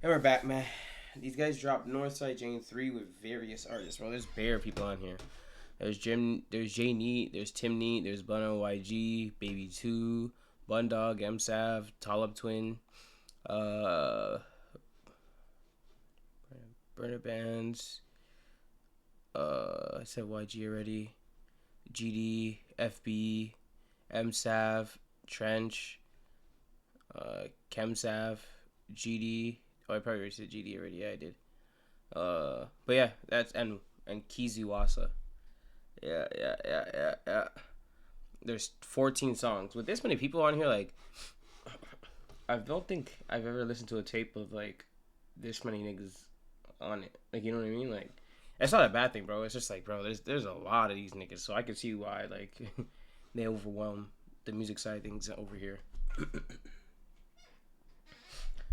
And we're back, man. These guys dropped Northside Jane 3 with various artists, bro. There's bare people on here. There's Jane A, there's Tim Neat, there's Bunno YG, Baby 2, Bundog, MSav, Talib Twin, Burner Bands, I said YG already, GD, FB, MSav, Trench, Chemsav, GD. Oh, I probably already said GD already. Yeah, I did. But yeah, that's and Kiziwasa. Yeah. There's 14 songs with this many people on here. Like, I don't think I've ever listened to a tape of like this many niggas on it. Like, you know what I mean? Like, it's not a bad thing, bro. It's just like, bro, there's a lot of these niggas, so I can see why like they overwhelm the music side of things over here.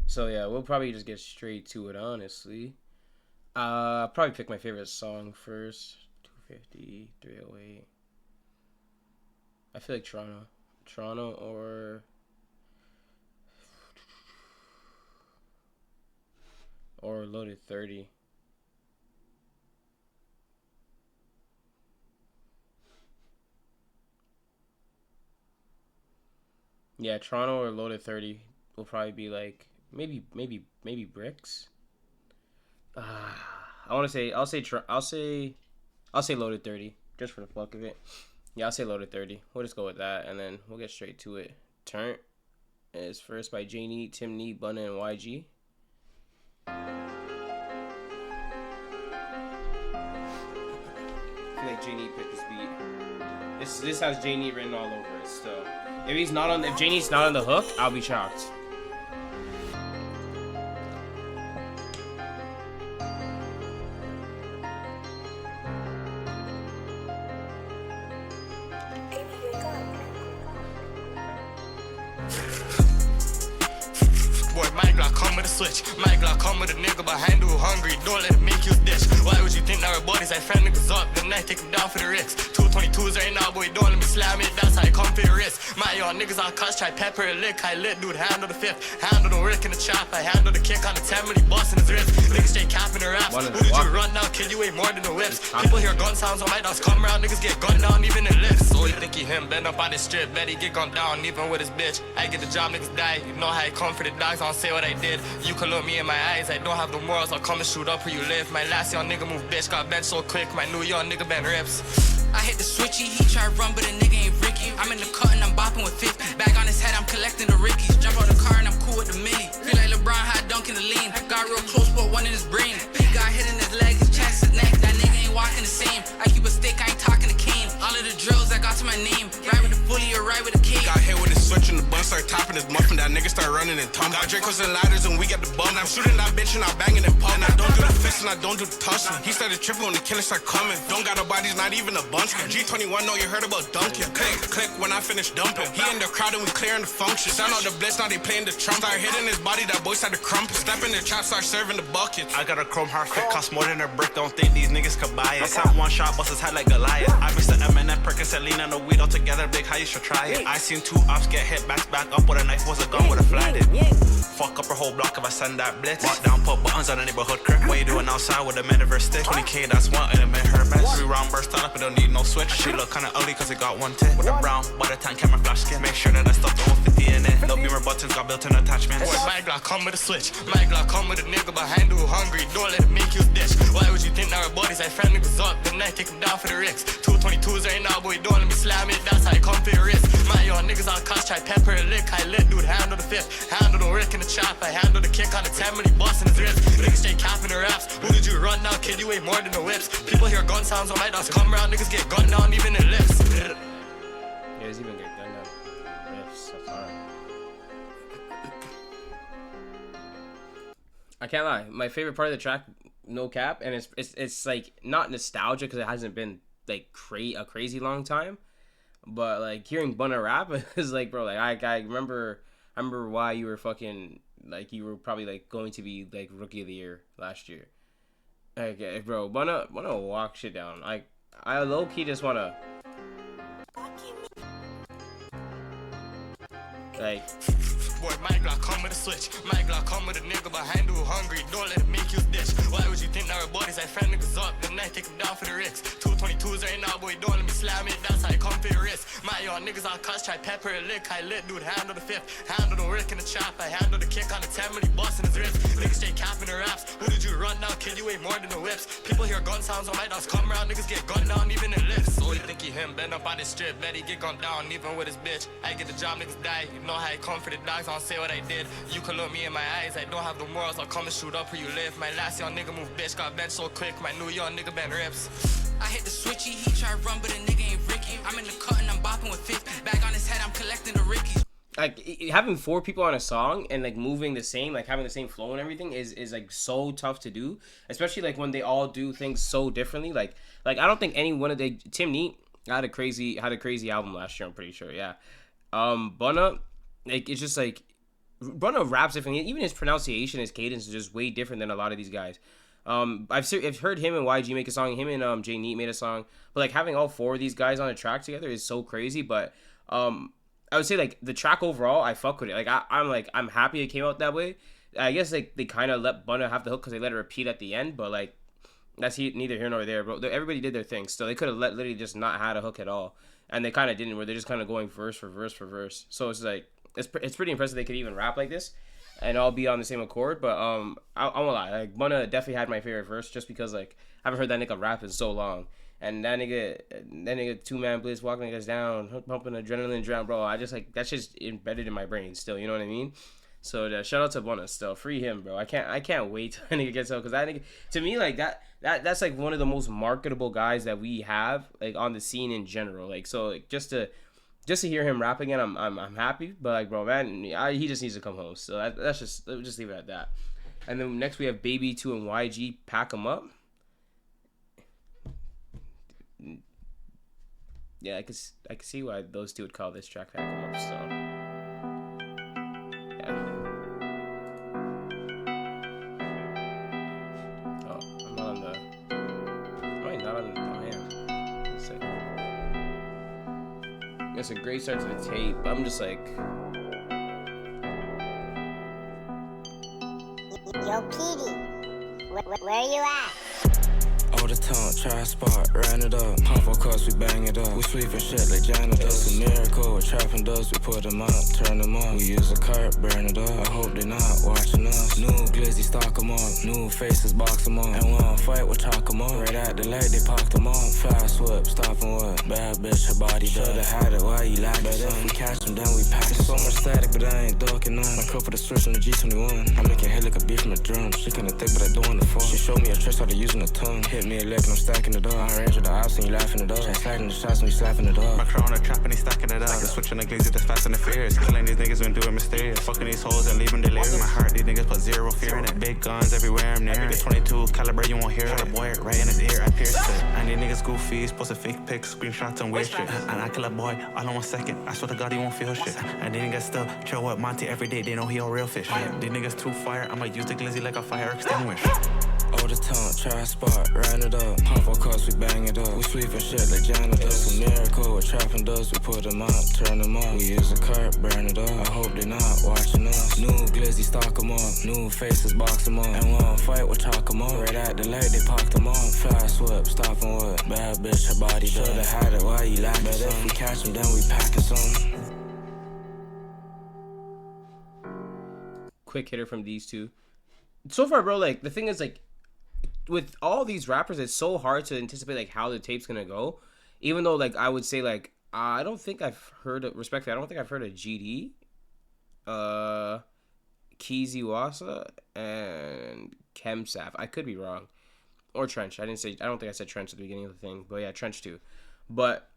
So yeah, we'll probably just get straight to it, honestly. Probably pick my favorite song first. 250, 308. I feel like Toronto or Loaded 30. Yeah, Toronto or Loaded 30 will probably be like maybe Bricks. I want to say I'll say Loaded 30 just for the fuck of it. Yeah, I'll say Loaded 30. We'll just go with that, and then we'll get straight to it. Turn is first by Jane A, Tim Neat, Bunna, and YG. I feel like Jane A picked this beat. This has Jane A written all over it still. If Jane A's not on the hook, I'll be shocked. Switch. My Glock come with a nigga behind who hungry. Don't let him make you dish. Why would you think that our bodies I friend niggas up? Then I take him down for the risks. 222s right now, boy. Don't let me slam it. That's how I come for your wrist. My young niggas on cuss, try pepper a lick. I lit, dude. Handle the fifth. Handle the work in the chop. I handle the kick on the 10 when he busting his wrist. Niggas straight capping the raps. Who did you run now? Kid, you weigh more than the whips. People hear gun sounds on my dogs come around. Niggas get gunned down even in lifts. So you think he him? Bend up on this strip. Bet he get gunned down even with his bitch. I get the job, niggas die. You know how I come for the dogs. I'll say what I did. You can look me in my eyes, I don't have the morals. I'll come and shoot up where you live. My last young nigga move bitch, got bent so quick. My new young nigga bent rips. I hit the switchy, he try run, but a nigga ain't Ricky. I'm in the cut and I'm bopping with 50. Bag on his head, I'm collecting the Rickies. Jump out the car and I'm cool with the milli. Feel like LeBron had dunk in the lean. Got real close, put one in his brain. He got hit in his leg, his chest, his neck. That nigga ain't walking the same. I keep a stick, I ain't talking to cane. All of the drills that got to my name. Ride with the bully or ride with the king. Got hit with his switch and the bun start topping his muffin. That nigga start running and tumbling. Got Dracos and ladders and we got the bum. I'm shooting that bitch and I'm banging and pump. And I don't do the fist and I don't do the tussling. He started tripping when the killers start coming. Don't got nobody's not even a bunch. G21 know you heard about dunking. Click when I finish dumping. He in the crowd and we clearing the function. Sound out the blitz, now they playing the trump. Start hitting his body, that boy started crumping. Step in the trap, start serving the buckets. I got a chrome heart fit, cost more than a brick. Don't think these niggas could buy it. I sat one shot, bust his head like Goliath. I mixed the M&M, Percocet, lean and the weed all together. Big, how you should try it. I seen two ops get hit back up with a knife, was a gun with a flat it. Fuck up her whole block if I send that blitz. Walk down, put buttons on the neighborhood crib. What you doing outside with a metaverse stick? 20K, that's one, and it made her best. 3 round burst on up, it don't need no switch. She look kinda ugly cause it got one tit. With a brown, by the time camera flash skin. Make sure that I stuff the 150 in it. No beamer buttons got built-in attachments. Boy, my Glock come with a switch. My Glock come with a nigga behind who hungry. Don't let him make you dish. Why would you think that our bodies I friend niggas up? Then I take him down for the risks. 222s right now, boy. Don't let me slam it. That's how I come for your wrist. My young niggas on cuss, try pepper a lick. I lit, dude. Handle the fifth. Handle the work in the chop. I handle the kick on the 10 when he busting his wrist. Niggas straight capping the raps. Who did you run now? Kid, you weigh more than the whips. People hear gun sounds on my dogs come around. Niggas get gunned down even in lifts. Yeah, he's even get gunned down. Riffs, that's hard. I can't lie. My favorite part of the track, no cap, and it's like not nostalgia because it hasn't been like a crazy long time, but like hearing Bunna rap is like, bro, like I remember why you were fucking like you were probably like going to be like rookie of the year last year. Like, bro, Bunna walk shit down. Like I low key just wanna like Boy, my Glock come with a switch. My Glock come with a nigga behind who hungry. Don't let him make you ditch. Why would you think our bodies? I friend niggas up. The night take him down for the Ricks. 222s right now, boy. Don't let me slam it. That's how I come for your wrist. My young niggas on cuss, try pepper a lick. I lit, dude. Handle the fifth. Handle the Rick in the trap. I handle the kick on the 10 when he busting his wrist. Niggas straight capping the raps. Who did you run now? Kid, you weigh more than the whips. People hear gun sounds on my dogs come around. Niggas get gunned down, even in lips. So you think he him? Bend up on the strip. Bet he get gunned down, even with his bitch. I get the job, niggas die. You know how I come for the dogs. I don't say what I did. You can look me in my eyes. I don't have the morals. I'll come and shoot up where you live. My last young nigga move bitch. Got bent so quick. My new young nigga bent rips. I hit the switchy, he try run, but a nigga ain't Ricky. I'm in the cut and I'm bopping with 50. Back on his head, I'm collecting the Rickies. Like having 4 people on a song and like moving the same, like having the same flow and everything is like so tough to do, especially like when they all do things so differently. Like I don't think any one of the Tim Neat had a crazy album last year. I'm pretty sure, yeah. Bunna, like it's just like Bunna raps differently. Even his pronunciation, his cadence is just way different than a lot of these guys. I've heard him and YG make a song. Him and Jane A made a song. But like having all 4 of these guys on a track together is so crazy. But I would say like the track overall, I fuck with it. Like I'm happy it came out that way. I guess like they kind of let Bunna have the hook because they let it repeat at the end. But like that's neither here nor there, bro. Everybody did their thing. Still, they could have literally just not had a hook at all, and they kind of didn't. Where they're just kind of going verse for verse for verse. So it's like it's pretty impressive they could even rap like this, and all be on the same accord. But I won't lie, like Bunna definitely had my favorite verse just because like I haven't heard that nigga rap in so long. And that nigga 2-man blitz walking niggas down, pumping adrenaline drown, bro. I just like that's just embedded in my brain still. You know what I mean? So shout out to Bunna still. Free him, bro. I can't wait till that nigga gets out because that nigga to me like that's like one of the most marketable guys that we have like on the scene in general. Like so like, just to hear him rap again, I'm happy. But like bro, man, he just needs to come home. So let's just leave it at that. And then next we have Baby 2 and YG, Pack 'Em Up. Yeah, I can see why those 2 would call this track Pack 'Em Up. So yeah. Oh, I'm not on the. Am I not on the? Oh, I am. Let's see. It's a great start to the tape. I'm just like. Yo, Petey, where you at? All the time, try spot, ran it up. Pump for cuss, we bang it up. We sleeping shit like janitors. It's a miracle, we're trapping dust. We put them out, turn them on. We use a cart, burn it up. I hope they not watching us. New glizzy, stock them up. New faces, box them up. And we don't fight, we'll talk them up. Right at the light, they pop them up. Fast whip, stopping what? Bad bitch, her body should've had it, why you like it? If we catch them, then we pack it. So much static, but I ain't ducking none. My cup for the switch on the G21. I'm making hit like a beat from the drum. She kinda thick, but I don't want the phone. She showed me a trick, started using the tongue. Hit me a leg and I'm stacking it up. I range with the ops and you laughing it up. Try sliding the shots and we slapping it up. My crown a trap and he stacking it up. Like the switch on the glizzy that's fast and the fierce. Killing these niggas when doing mysterious. Fucking these hoes and leaving delirious. My heart, these niggas put 0 fear in it. Big guns everywhere I'm near. Niggas 22 caliber, you won't hear it. Shot a boy right in his ear, I pierced it. And these niggas goofy, posted fake pics, screenshots and weird shit. And I kill a boy all in 1 second. I swear to God he won't feel shit. And these niggas still chill with Monty every day. They know he all real fish. These niggas too fire. I'ma use the glizzy like a fire extinguisher. All the time, try spot, ran it up. Pump for cuss, we bang it up. We sleeping shit like janitors. It's a miracle, we're trapping dust. We put them out, turn them on. We use a cart, burn it up. I hope they not watching us. New glizzy, stock them up. New faces, box them up. And we don't fight, we'll talk them up. Right at the light, they pop them up. Fast whip, stopping what? Bad bitch, her body should've had it, why you like it? But if we catch them, then we packing some. Quick hitter from these 2. So far, bro, like the thing is like with all these rappers, it's so hard to anticipate like how the tape's gonna go. Even though like I would say like I don't think I've heard of, respectfully, I don't think I've heard of GD, Keezy Wassa, and Kemsaf. I could be wrong, or Trench. I don't think I said Trench at the beginning of the thing, but yeah, Trench too. But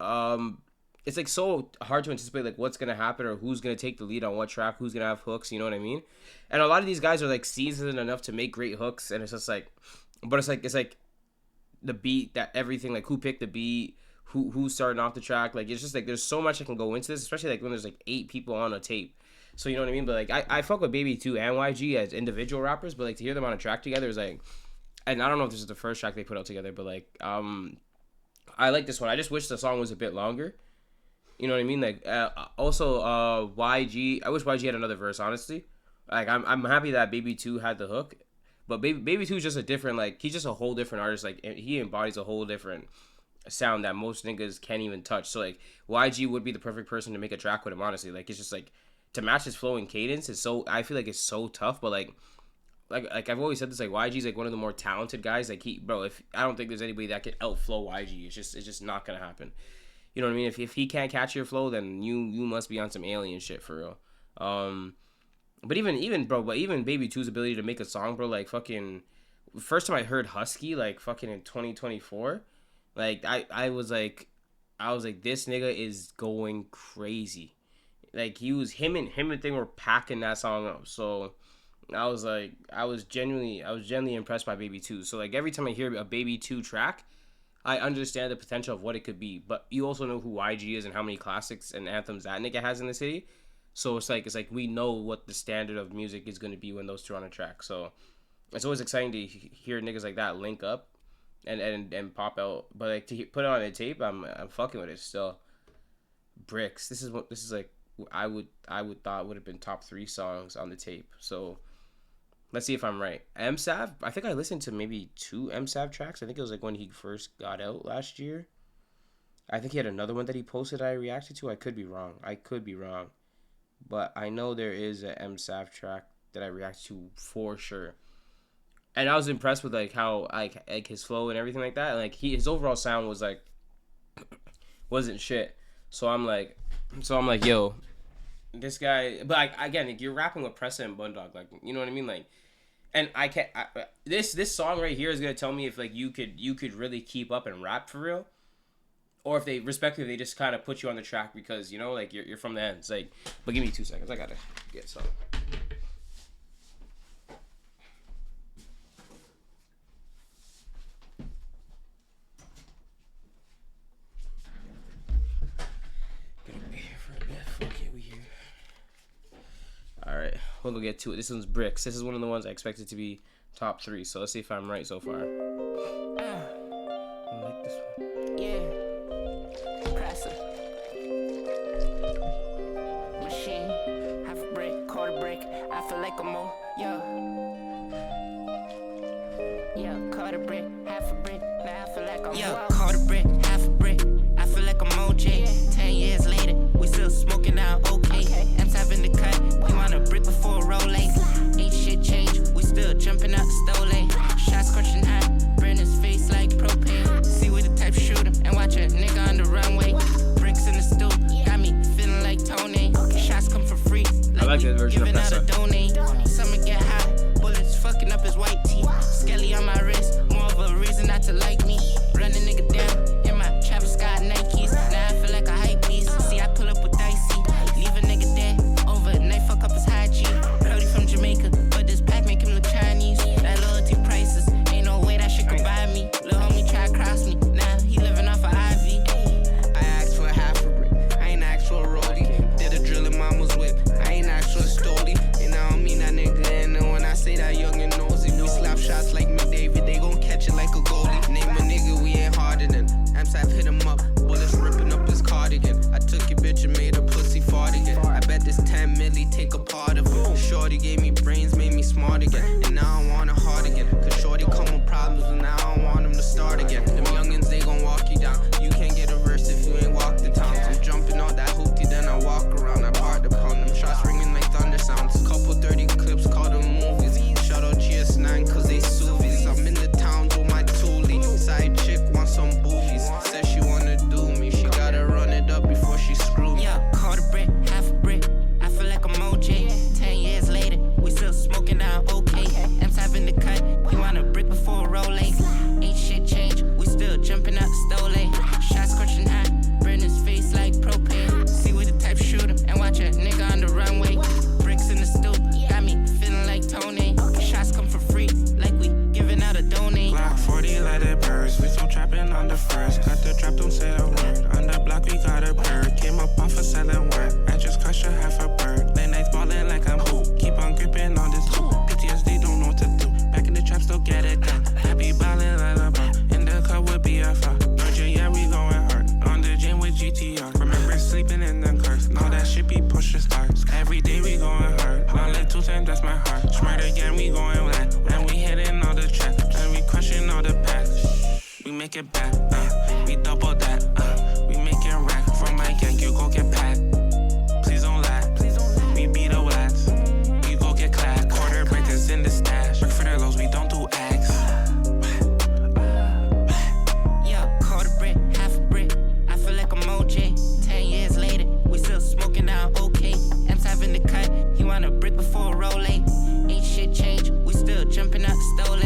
it's like so hard to anticipate like what's gonna happen or who's gonna take the lead on what track, who's gonna have hooks. You know what I mean? And a lot of these guys are like seasoned enough to make great hooks, and it's just like. But it's like the beat, that everything, like who picked the beat, who's starting off the track. Like it's just like there's so much that can go into this, especially like when there's like 8 people on a tape. So you know what I mean? But like I fuck with Baby 2 and YG as individual rappers, but like to hear them on a track together is like, and I don't know if this is the first track they put out together, but like I like this one. I just wish the song was a bit longer. You know what I mean? Like also YG. I wish YG had another verse. Honestly, like I'm happy that Baby 2 had the hook, but Baby 2 is just a different like he's just a whole different artist. Like he embodies a whole different sound that most niggas can't even touch. So like YG would be the perfect person to make a track with him. Honestly, like it's just like to match his flow and cadence is so. I feel like it's so tough, but like I've always said this, like YG's like one of the more talented guys. Like if I don't think there's anybody that could outflow YG. It's just not gonna happen. You know what I mean? If he can't catch your flow, then you must be on some alien shit for real. But even Baby 2's ability to make a song, bro, like fucking first time I heard Husky, like fucking in 2024, like I was like this nigga is going crazy. Like him and thing were packing that song up. So I was genuinely impressed by Baby 2. So like every time I hear a Baby 2 track, I understand the potential of what it could be, but you also know who YG is and how many classics and anthems that nigga has in the city. So it's like we know what the standard of music is going to be when those two are on a track. So it's always exciting to hear niggas like that link up and pop out. But like to put it on a tape, I'm fucking with it still. Bricks. This is like I would thought would have been top 3 songs on the tape. So let's see if I'm right. MSAV, I think I listened to maybe 2 MSAV tracks. I think it was like when he first got out last year. I think he had another one that he posted I reacted to. I could be wrong. But I know there is an MSAV track that I reacted to for sure. And I was impressed with like how like his flow and everything like that. And like his overall sound was like wasn't shit. So I'm like, yo, this guy. But like, again, like, you're rapping with Pressa and Bundog, like, you know what I mean, like. And this song right here is gonna tell me if like you could really keep up and rap for real, or if they respectively they just kind of put you on the track because you know like you're from the ends. Like, but give me 2 seconds. I gotta get some. Gonna be here for a bit. Fuck it, we here. All right, we'll get to it. This one's Bricks. This is one of the ones I expected to be top 3. So let's see if I'm right so far. I like this one. Yeah. Presser. Machine. Half a brick, quarter brick. I feel like I'm on. Yeah, quarter brick, half a brick. Now I feel like I'm quarter brick, half a brick. I feel like I'm OJ. 10 years later, we still smoking out okay. M's having the cut. We want a brick before rolling. Ain't shit changed. We still jumping out the stole. Shots scorching hot. Burn his face like propane. See we the type shoot him and watch a nigga on the runway. Bricks in the stoop. Got me feeling like Tony. Shots come for free. I like that version of giving out a Pressa. donate. Summer get hot. Bullets fucking up his white teeth. Skelly on my wrist. More of a reason not to like me. Run a nigga down in my Travis Scott Nikes. Now I feel like a hype beast. See, I pull up with Dicey. Leave a nigga dead overnight. Fuck up his hygiene. Brody from Jamaica, but this pack make him look Chinese. That loyalty prices. Ain't no way that shit could buy me. Lil' homie try to cross me. Now he living off of IV. I asked for half a brick. I ain't asked for a rollie. Did a drill in mama's whip. I ain't asked for a stoley. And I don't mean that nigga. And then when I say that young and nosy, we slap shots like McDavid. They gon' catch it like a goalie. Name a nigga, we ain't harder than. Amsap hit him up. Bullets ripping up his cardigan. I took your bitch and made her pussy fart again. I bet this 10 milli take a part of it. Shorty gave me brains, made me smart again. And now I want it hard again. Cause Shorty come with problems and now I don't want them to start again. Them youngins, they gon' walk you down. You can't get a verse if you ain't walk the town. I'm jumping out that hoopty, then I walk around. I park the pound. Them shots ringing like thunder sounds. Couple 30 clips, call them movies. Shout out GS9 cause they suvies. I'm in the town with my toolie. Side chick wants some boobies. Says she wanna do me. She gotta run it up before she screw me. Yeah, quarter brick, half a brick. I feel like I'm OJ. 10 years later, we still smoking out okay. M's having the cut. We want a brick before rolling. Ain't shit changed. We still jumping out the stole. Shots scorching hot. Burn his face like propane. See we the type shoot him and watch a nigga on the runway. Bricks in the stoop. Got me feeling like Tony. Shots come for free. Like we giving out a donate. Glock 40 lighted birds. We still trapping on the first. Got the trap, don't say a word. On the block, we got a bird. Came up off of selling work. I just crushed a half a bird. Late nights ballin' like I'm hoop. Keep on gripping on this loop. PTSD don't know what to do. Back in the trap, still get it done. Happy ballin' like LeBron. In the cup with BFR. Virgin, yeah, we going hard. On the gym with GTR. Remember sleeping take it back. We double that. We making rack from my gang. You go get packed. Please don't lie. We beat the lads. We go get clapped. Quarter breakers in the stash. Work for their lows. We don't do acts. Yeah, quarter brick, half a brick. I feel like I'm OJ. 10 years later, we still smoking out okay. M's having the cut. He want a brick before a roll. Ain't shit changed. We still jumping out the stole.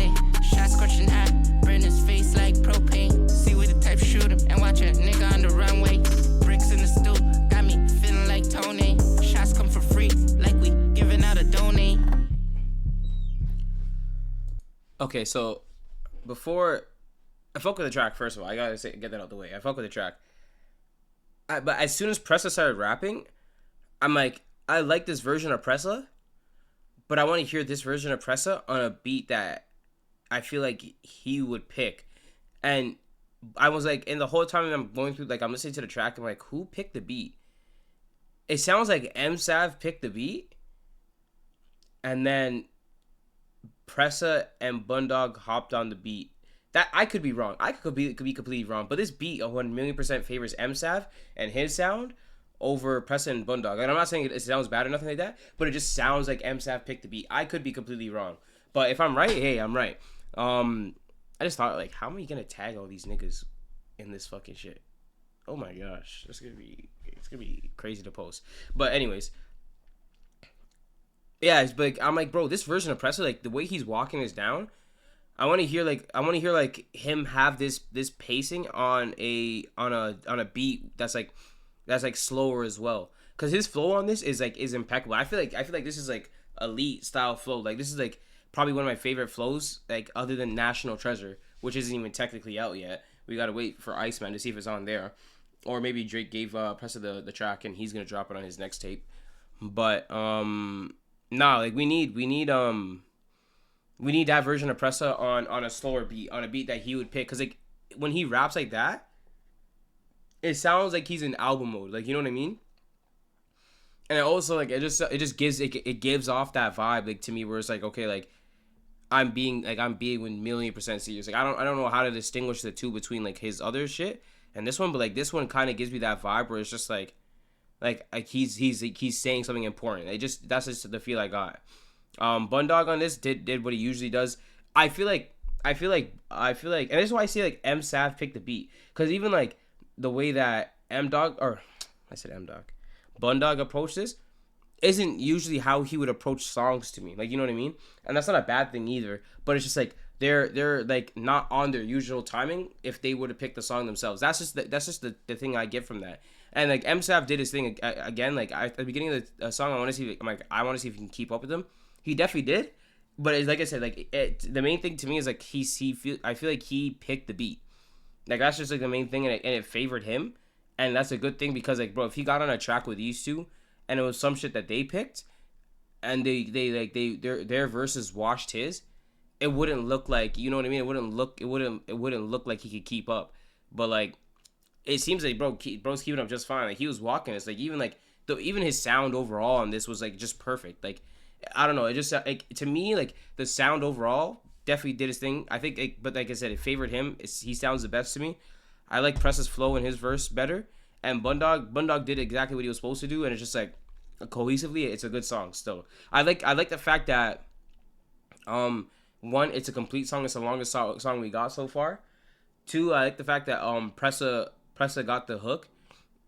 Shots scorching hot. Burn his face like propane. See we the type shoot him and watch a nigga on the runway. Bricks in the stoop, got me feeling like Tony. Shots come for free, like we giving out a donate. Okay, so before I fuck with the track, first of all, I gotta get that out the way. I fuck with the track. But as soon as Pressa started rapping, I'm like, I like this version of Pressa, but I want to hear this version of Pressa on a beat that I feel like he would pick. And I was like, and the whole time I'm going through, like, I'm listening to the track, I'm like, who picked the beat? It sounds like M-Sav picked the beat, and then Pressa and Bundog hopped on the beat. That I could be wrong. I could be completely wrong. But this beat 1,000,000% favors M-Sav and his sound over Pressa and Bundog. And I'm not saying it sounds bad or nothing like that, but it just sounds like M-Sav picked the beat. I could be completely wrong. But if I'm right, hey, I'm right. I just thought, like, how am I gonna tag all these niggas in this fucking shit? Oh my gosh, it's gonna be crazy to post. But anyways, yeah, it's like, I'm like, bro, this version of Pressa, like the way he's walking this down, I want to hear like him have this pacing on a beat that's like slower as well. Cause his flow on this is impeccable. I feel like this is like elite style flow. Like this is like probably one of my favorite flows, like other than National Treasure, which isn't even technically out yet. We gotta wait for Iceman to see if it's on there, or maybe Drake gave Pressa the track and he's gonna drop it on his next tape. But like we need that version of Pressa on a slower beat, on a beat that he would pick, cause like when he raps like that, it sounds like he's in album mode, like, you know what I mean? And it also like it gives off that vibe, like, to me, where it's like, okay, like I'm being 1,000,000% serious. Like I don't know how to distinguish the two between like his other shit and this one, but like this one kind of gives me that vibe where it's just like he's saying something important. That's just the feel I got. Bundog on this did what he usually does. I feel like, and this is why I say like M-Sav picked the beat, because even like the way that Bundog approached this isn't usually how he would approach songs to me. Like, you know what I mean? And that's not a bad thing either, but it's just like they're like not on their usual timing if they would have picked the song themselves. That's just the thing I get from that. And like M-Sav did his thing again. Like at the beginning of the song, I want to see if he can keep up with them. He definitely did, but it's, like I said, like the main thing to me is like I feel like he picked the beat. Like that's just like the main thing, and it favored him, and that's a good thing, because like, bro, if he got on a track with these two, and it was some shit that they picked, and their verses washed his, it wouldn't look like, you know what I mean? It wouldn't look like he could keep up. But like, it seems like bro's keeping up just fine. Like he was walking. It's like even his sound overall on this was like just perfect. Like I don't know. It just like, to me, like the sound overall definitely did his thing. I think, but like I said, it favored him. He sounds the best to me. I like Pressa's flow in his verse better. And Bundog did exactly what he was supposed to do, and it's just like cohesively, it's a good song still. I like the fact that one, it's a complete song. It's the longest song we got so far. Two, I like the fact that Pressa got the hook,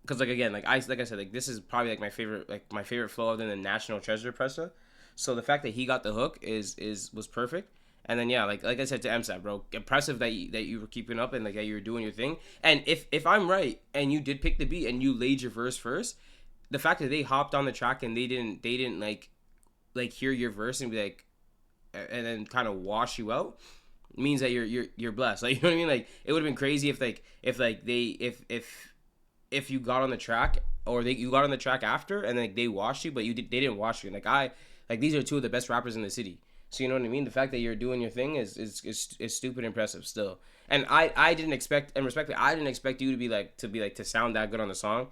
because like again, like I said, like this is probably like my favorite flow other than National Treasure Pressa. So the fact that he got the hook was perfect. And then yeah, like I said to MSAT, bro, impressive that you were keeping up and like that you were doing your thing. And if I'm right and you did pick the beat and you laid your verse first, the fact that they hopped on the track and they didn't like hear your verse and be like, and then kind of wash you out, means that you're blessed. Like, you know what I mean? Like it would have been crazy if you got on the track, or you got on the track after and like they washed you, but they didn't wash you. Like these are two of the best rappers in the city. So you know what I mean? The fact that you're doing your thing is stupid impressive still. And I didn't expect, and respectfully, I didn't expect you to sound that good on the song.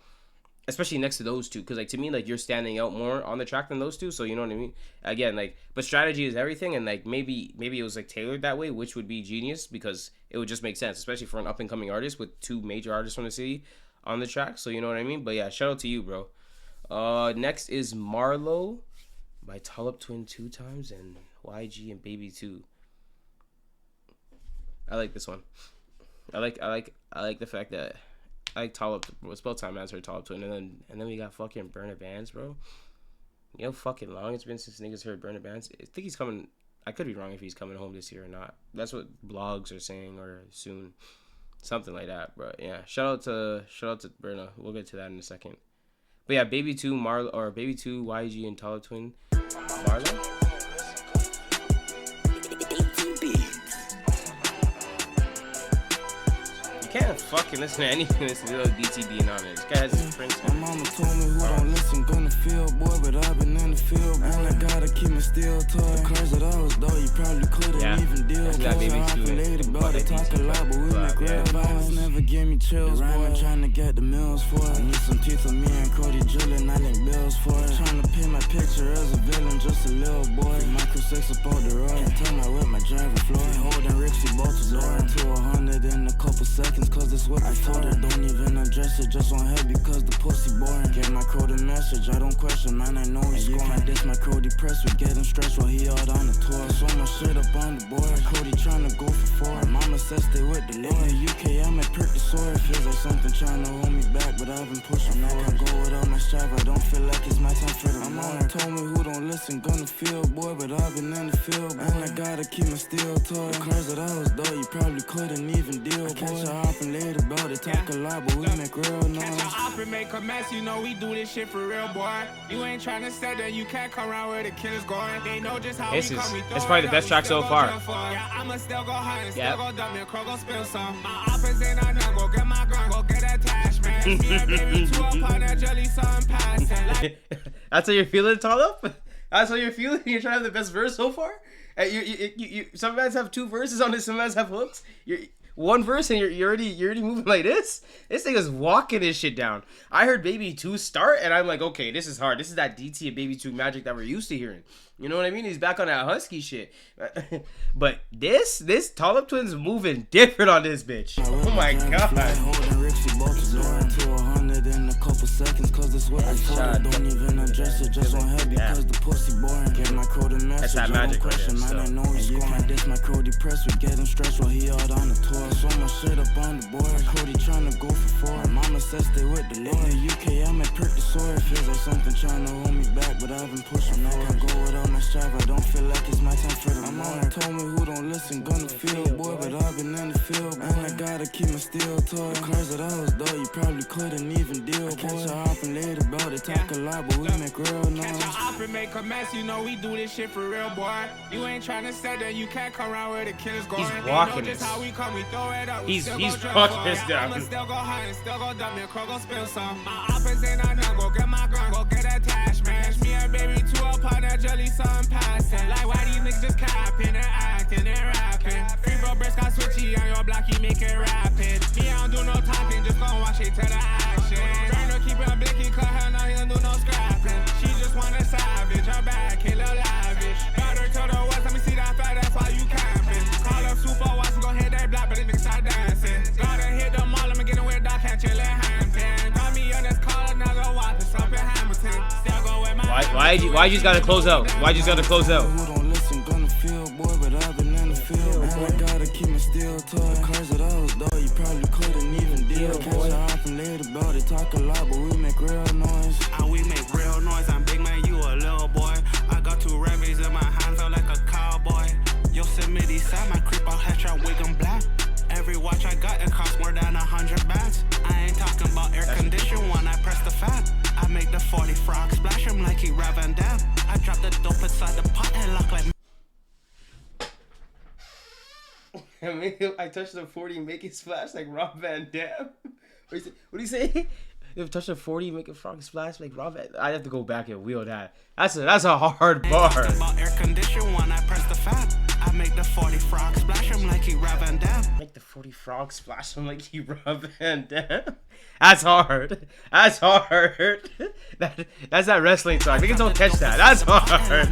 especially next to those two, because like to me, like you're standing out more on the track than those two. So you know what I mean? Again, like, but strategy is everything, and like maybe it was like tailored that way, which would be genius because it would just make sense, especially for an up and coming artist with two major artists from the city on the track. So you know what I mean? But yeah, shout out to you, bro. Next is Marlo by Tall Twin 2 times and YG and Baby 2. I like this one. I like the fact that I like Tall Up. It's about time I answered Tall Twin, and then we got fucking Burna Bands, bro. You know, fucking long it's been since niggas heard Burna Bands. I think he's coming. I could be wrong if he's coming home this year or not. That's what blogs are saying, or soon, something like that. But yeah, shout out to Burna. We'll get to that in a second. But yeah, Baby 2 Marlo, or Baby 2 YG and Tall Twin Marlo. You can't fucking listen to anything that's little DTB on it. This guy has his prints. My mama told me who don't listen gonna feel, boy, but I've been in the field, and I gotta keep my steel toy. The cars that I was though, you probably couldn't even deal. That Baby 2 lady about to talk a lot, but we make real vibes. Never give me chills, boy. Trying to get the meals for it. I need some teeth on me and Cody drilling, I link bills for it. Trying to paint my picture as a villain, just a little boy. Micro 6 up on the road, can't tell my whip, my driver Floyd. Holding Rixie bolts to 100 in a couple seconds. Cause this what I told her, don't even address it, just on head because the pussy boring. Get my code a message, I don't question, man, I know he's scoring. I diss my Cody press, we getting stressed while he out on the tour. So much shit up on the board, Cody tryna go for 4. Mama says stay with the Lord. In the UK, I might prick the sword. Feels like something tryna hold me back, but I've been pushing. I can't go without my strive, I don't feel like it's my time for the Lord. Told me who don't listen, gonna feel, boy, but I've been in the field, boy. And I gotta keep my steel toy. The cars that I was though, you probably couldn't even deal, boy. And later about it, talk a lot, but we make real noise. Catch your op and make a mess, you know we do this shit for real, boy. You ain't trying to set that, you can't come around where the killers going. They know just how it's probably the best track so far. Yeah, I'ma still go high and still go dumb and crow, go spill some. My op is in, I know, go get my gun, go get attachment. Me and Baby 2 up on that jelly, sun passing. That's how you're feeling, Tall Up? That's how you're feeling? You're trying to have the best verse so far? You some guys have 2 verses on this, some guys have hooks. You're one verse and you're already moving like this. This nigga's walking his shit down. I heard Baby 2 start and I'm like, okay, this is hard. This is that DT and Baby 2 magic that we're used to hearing. You know what I mean? He's back on that husky shit. But this Tall Up Twins moving different on this bitch. Oh my god. In a couple seconds, cause this what I told her. Don't even address it, just on head because the pussy boring. Get my code a message, that magic I don't question, right there, man, I know he's scoring. I diss my Cody press, we getting stressed while he out on the tour. So much shit up on the board, Cody tryna go for 4. Mama says stay with the Lord. In the UK, I might prick the sword. Feels like something tryna hold me back, but I've been pushing. I can't go without my strive, I don't feel like it's my time for the Lord. Told me who don't listen, gonna feel, boy, but I've been in the field, boy. And I gotta keep my steel toy. The cars that I was though, you probably couldn't even deal, boy. Up and later about it, talk a lot, but we make real noise. Catch your op and make a mess, you know we do this shit for real, boy. You ain't trying to set that, you can't come around where the killers going. He's walking this. How we come, we throw it up. He's walking this down. I'ma still go high and still go dumb and crow, go spill some. My op is in, I know, go get my gun, go get attachment. Me and Baby 2 up on that jelly, sun passing. Like why these niggas just capping and acting and rapping. Free bro breast got switchy on your block, you make it rapid. Me, I don't do no talking, just gon' watch it to the action. Keep it blicky, cut her, now he don't do no scrapping. She just want a savage, her back, hit a lavish. Got her to the west, let me see that fat, that's why you camping. Call her super watch, gon' hit that black, but the niggas start dancing. Gotta hit them all, I'ma get with Doc, can't chill in Hampton. Got me on this collar, now go watch this up in Hamilton. Still go with my Why you just gotta close out? Why you just gotta close out? Who don't listen, gonna feel, boy, but I've been in the field. And I gotta keep my steel toy. The cars that I was though, you probably couldn't even deal. Catch her off and later about it, talk a lot, but we make real noise. And we make real noise, I'm big man, you a little boy. I got 2 revees in my hands, felt like a cowboy. Yosemite side, my creep out headshot, wig and black. Every watch I got, it costs more than 100 bands. I ain't talking about air condition when I press the fan. I make the 40 frog splash him like he Rav Van Dam. I drop the dope inside the pot and lock like I touched the 40, make it splash like Rob Van Dam. What do you say? If touch the 40, make a frog splash like Rob Van. I have to go back and wheel that. That's a hard bar. Talking about air condition when I press the fan. I make the 40 frog splash him like he Rav Van Dam. like the 40 frog splash. I'm like, you rub and down. That's hard. That's hard. That's that wrestling song. Niggas don't catch that. That's hard.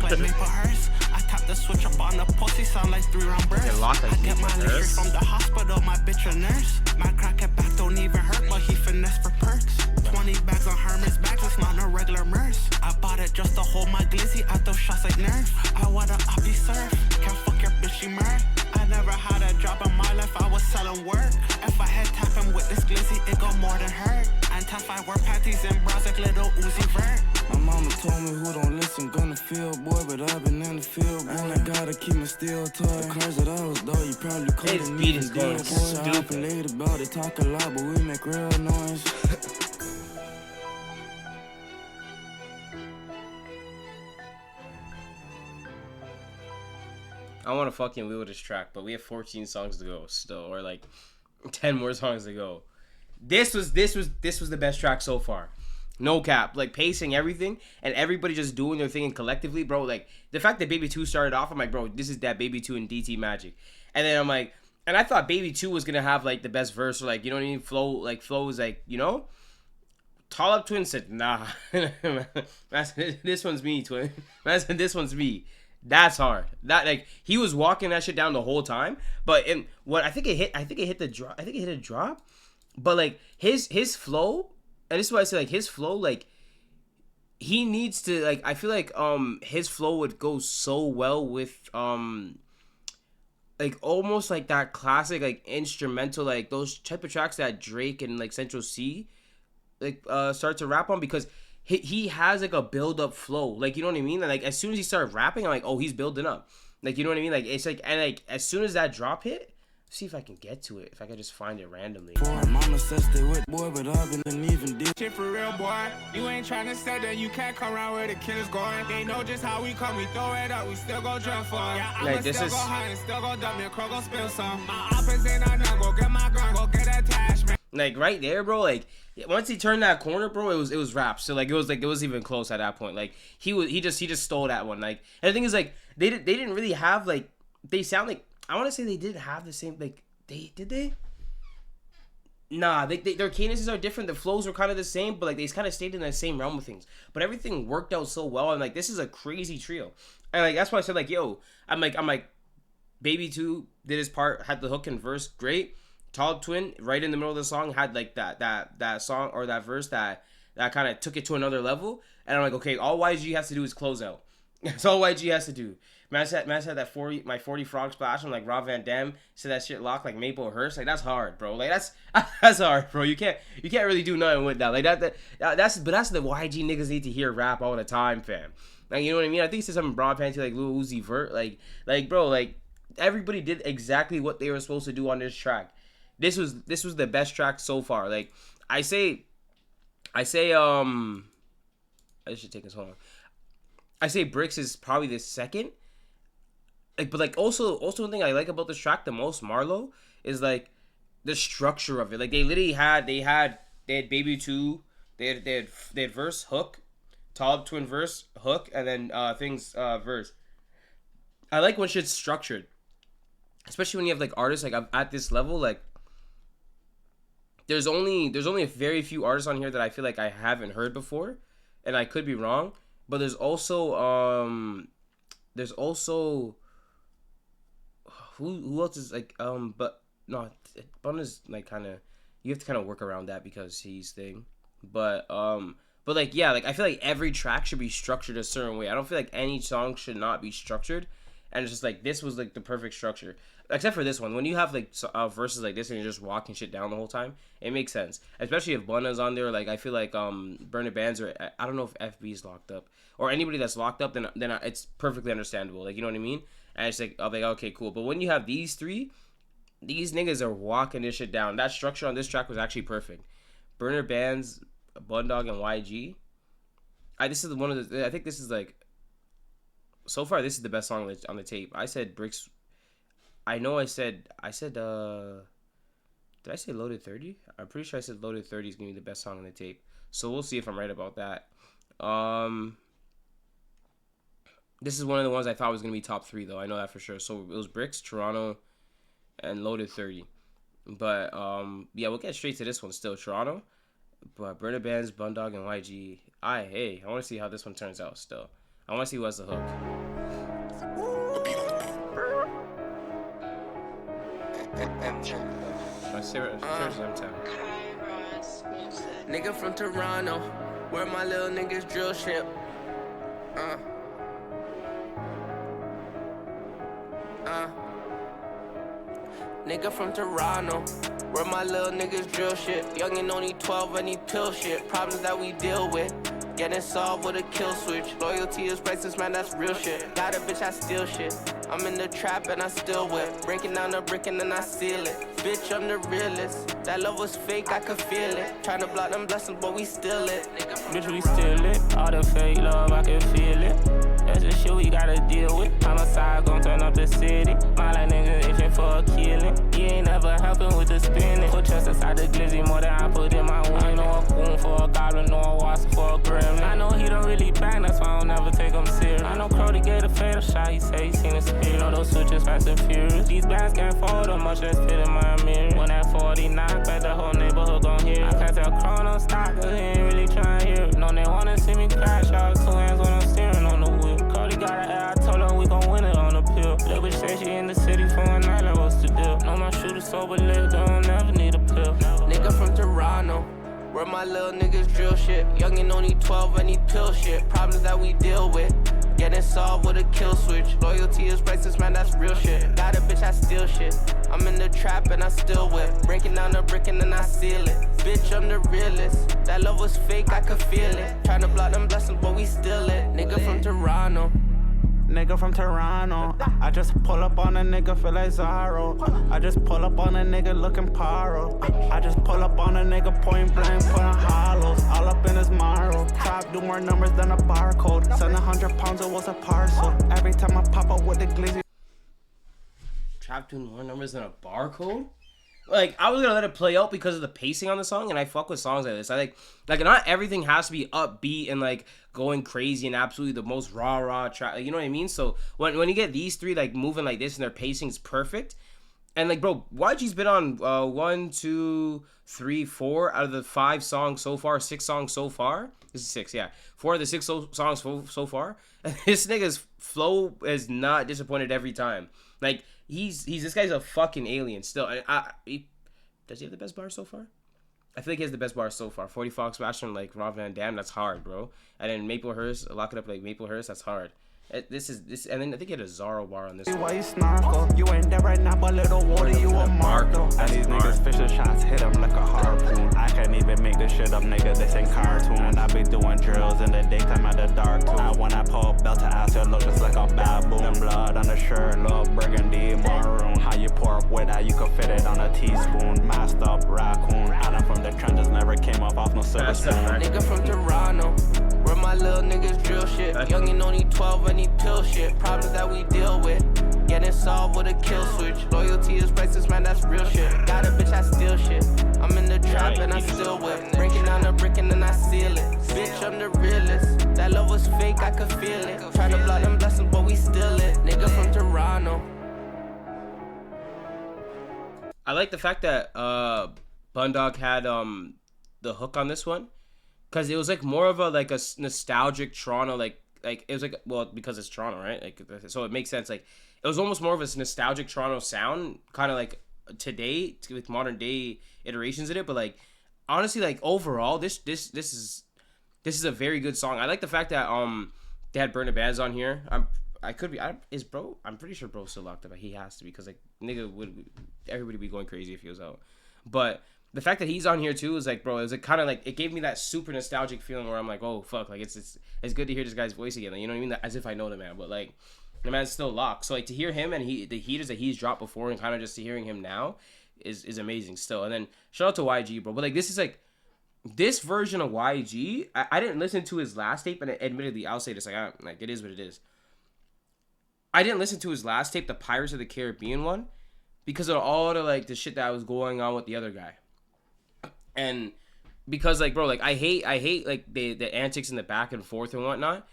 The switch up on the pussy sound like 3-round burst. I get my nurse from the hospital, my bitch a nurse. My crack at back don't even hurt, but he finesse for perks. 20 bags on Hermes bags, it's not no regular merce. I bought it just to hold my glizzy, I throw shots like Nerf. I want a oppie surf, can't fuck your bitch, she murk. I never had a job in my life, I was selling work. If I had tapping with this glizzy, it go more than hurt. And tough, I wear panties and bras like little Uzi Vert. My mama told me who don't listen gonna feel, boy, but I've been in the field, boy. And I gotta keep my steel toy. The cars that I was though, you probably couldn't beat is going boy. stupid. I late about it, talk a lot, but we make real noise. I want to fucking wheel this track, but we have 14 songs to go still, or like 10 more songs to go. This was the best track so far. No cap. Like, pacing, everything, and everybody just doing their thing collectively, bro. Like, the fact that Baby 2 started off, I'm like, bro, this is that Baby 2 and DT magic. And then I'm like, and I thought Baby 2 was gonna have like the best verse, or like, you know what I mean, flow was like, you know. Tall Up Twin said, nah. This one's me, Twin. This one's me. That's hard. That, like, he was walking that shit down the whole time. But in what I think it hit the drop. I think it hit a drop. But like his flow, and this is why I say, like, his flow, like, he needs to, like, I feel like his flow would go so well with like almost like that classic like instrumental, like those type of tracks that Drake and like Central C like start to rap on, because he has like a build up flow, like, you know what I mean? And like as soon as he started rapping, I'm like, oh, he's building up, like, you know what I mean? Like, it's like, and like as soon as that drop hit, see if I can get to it, if I can just find it randomly. Mama says stay with boy, but I've been even deep. Shit for real, boy. You ain't trying to say that you can't come around where the killer's going. They know just how we come, we throw it up, we still go jump for it. Yeah, like, this still is go hunt and still go dump, your crow gon' spill some. My opposite ain't nothing, go get my gun, go get attachment. Like right there, bro. Like once he turned that corner, bro, it was rap. So like it was even close at that point. Like he just stole that one. Like, and the thing is, like, they didn't really have, like, they sound like, I want to say they didn't have the same, like, they. Nah, their cadences are different. The flows were kind of the same, but like they kind of stayed in the same realm of things. But everything worked out so well, and like this is a crazy trio. And like that's why I said, like, yo, I'm like, Baby 2 did his part, had the hook and verse, great. Tall Twin, right in the middle of the song, had like that song or that verse that kind of took it to another level. And I'm like, okay, all YG has to do is close out. That's all YG has to do. Man said that 40 frog splash. I'm like, Rob Van Dam said that shit locked like Maple Hearst. Like, that's hard, bro. Like, that's hard, bro. You can't really do nothing with that. Like that's the YG niggas need to hear rap all the time, fam. Like, you know what I mean? I think it's something broad panty like Lil Uzi Vert. Like bro, like everybody did exactly what they were supposed to do on this track. This was the best track so far. Like, I say I should take this home. I say Bricks is probably the second. Like, but like also the thing I like about this track the most, Marlo, is like the structure of it. Like, they literally had Baby 2, they had verse, hook, Tall Up Twin verse, hook, and then verse. I like when shit's structured, especially when you have like artists like at this level. Like, there's only a very few artists on here that I feel like I haven't heard before, and I could be wrong. But there's also who else is like but no, Bunna's like kind of, you have to kind of work around that because he's thing. But like, yeah, like I feel like every track should be structured a certain way. I don't feel like any song should not be structured, and it's just like this was like the perfect structure. Except for this one, when you have like verses like this and you're just walking shit down the whole time, it makes sense. Especially if Bunna's on there. Like, I feel like Burner Bands, or I don't know if FB's locked up or anybody that's locked up, then it's perfectly understandable. Like, you know what I mean? And it's like, I'll be like, okay, cool. But when you have these three, these niggas are walking this shit down. That structure on this track was actually perfect. Burner Bands, Bundog, and YG. I think this is like, so far this is the best song on the tape. I said Bricks. I know I said, did I say Loaded 30? I'm pretty sure I said Loaded 30 is going to be the best song on the tape. So we'll see if I'm right about that. This is one of the ones I thought was going to be top 3, though. I know that for sure. So it was Bricks, Toronto, and Loaded 30. But yeah, we'll get straight to this one still. Toronto. But Burna Bands, Bundog, and YG. I want to see how this one turns out still. I want to see who has the hook. Nigga from Toronto, where my little niggas drill ship. Nigga from Toronto, where my little niggas drill shit. Young and only 12 and he pill shit. Problems that we deal with, getting solved with a kill switch. Loyalty is priceless, man, that's real shit. Got a bitch, I steal shit. I'm in the trap and I still whip. Breaking down the brick and then I seal it. Bitch, I'm the realest. That love was fake, I could feel it. Tryna block them blessings, but we still it. Bitch, we still it. All the fake love, I can feel it. That's the shit we gotta deal with. Homicide gon' turn up the city. My like niggas itching for a killing. You ain't never helping with the spinning. Put trust inside the glizzy more than I put in my wing. I know a coon for a goblin, know a wasp for a gremlin. I know he don't really bang, that's why I don't never take him serious. I know Crody gave a fatal shot, he say he seen a spirit. Know those switches fast and furious. These bands can't fold up much, that's fit in my mirror. When that 40 knock back, the whole neighborhood gon' hear. I can't tell Chrono stop, cause he ain't really trying to hear it. No, they wanna see me crash out, 2 hands when I'm steering on the wheel. Cody got an air, I told her we gon' win it on the pill. Little bitch say she in the city for a night, like what's the deal? Know my shooter sober lit, don't never need a pill. Nigga from Toronto, where my little niggas drill shit. Young and only 12 and he pill shit. Problems that we deal with, getting solved with a kill switch. Loyalty is priceless, man, that's real shit. Got a bitch, I steal shit. I'm in the trap and I still whip. Breaking down the brick and then I seal it. Bitch, I'm the realest. That love was fake, I could feel it. Tryna block them blessings, but we still it. Nigga from Toronto. Nigga from Toronto. I just pull up on a nigga, feel like Zorro. I just pull up on a nigga looking paro. I just pull up on a nigga point blank, putting hollows all up in his marrow. Top do more numbers than a barcode. 700 pounds, it was a parcel. Every time I pop up with the glizzy. Trap doing more numbers than a barcode? Like, I was gonna let it play out because of the pacing on the song, and I fuck with songs like this. I like not everything has to be upbeat and like going crazy and absolutely the most raw track. Like, you know what I mean? So when you get these three like moving like this and their pacing is perfect, and like bro, YG's been on 1, 2, 3, 4 out of the 5 songs so far, 6 songs so far. This is 6, yeah. 4 of the 6 songs so far. This nigga's flow is not disappointed every time. Like. This guy's a fucking alien still. Does he have the best bar so far? I feel like he has the best bar so far. 40 Fox Bastion, like Rob Van Dam, that's hard, bro. And then Maplehurst, lock it up like Maplehurst, that's hard. This, and then I think he had a Zorro bar on this one. Why you snarkle? You ain't there right now, but little water, you a Marco. And these niggas fishing shots, hit them like a harpoon. I can't even make this shit up, nigga, this ain't cartoon. I be doing drills in the daytime at the dark too. When I pull belt to ass, it look just like a baboon. Blood on the shirt, little burgundy maroon. How you pork with that, you could fit it on a teaspoon. Masked up raccoon. Adam from the trenches never came off no silver spoon. Nigga from Toronto, where my little niggas drill shit. Young and only 12 and he pill shit. Problems that we deal with, getting solved with a kill switch. Loyalty is priceless, man, that's real shit. Got a bitch, I steal shit. I'm in the trap and I still whip. Breaking down the brick and then I seal it. Bitch, I'm the realest. That love was fake, I could feel it. Tryna block them blessings, but we still it. Nigga from Toronto. I like the fact that Bundog had the hook on this one, because it was like more of a like a nostalgic Toronto like it was like, well, because it's Toronto, right? Like, so it makes sense. Like, it was almost more of a nostalgic Toronto sound, kind of like today with modern day iterations in it. But like, honestly, like overall, this is a very good song. I like the fact that they had Burna Bands on here. I'm pretty sure bro's still locked up. He has to be, because like everybody be going crazy if he was out. But the fact that he's on here too is like, bro, it was like kind of like, it gave me that super nostalgic feeling where I'm like, oh fuck, like it's good to hear this guy's voice again. Like, you know what I mean? As if I know the man, but like the man's still locked. So like to hear him and the heaters that he's dropped before and kind of just hearing him now is amazing still. And then shout out to YG, bro. But like, this is like, this version of YG, I didn't listen to his last tape, and admittedly I'll say this, like it is what it is. I didn't listen to his last tape, the Pirates of the Caribbean one, because of all the shit that was going on with the other guy. And because like, bro, like I hate like the antics in the back and forth and whatnot.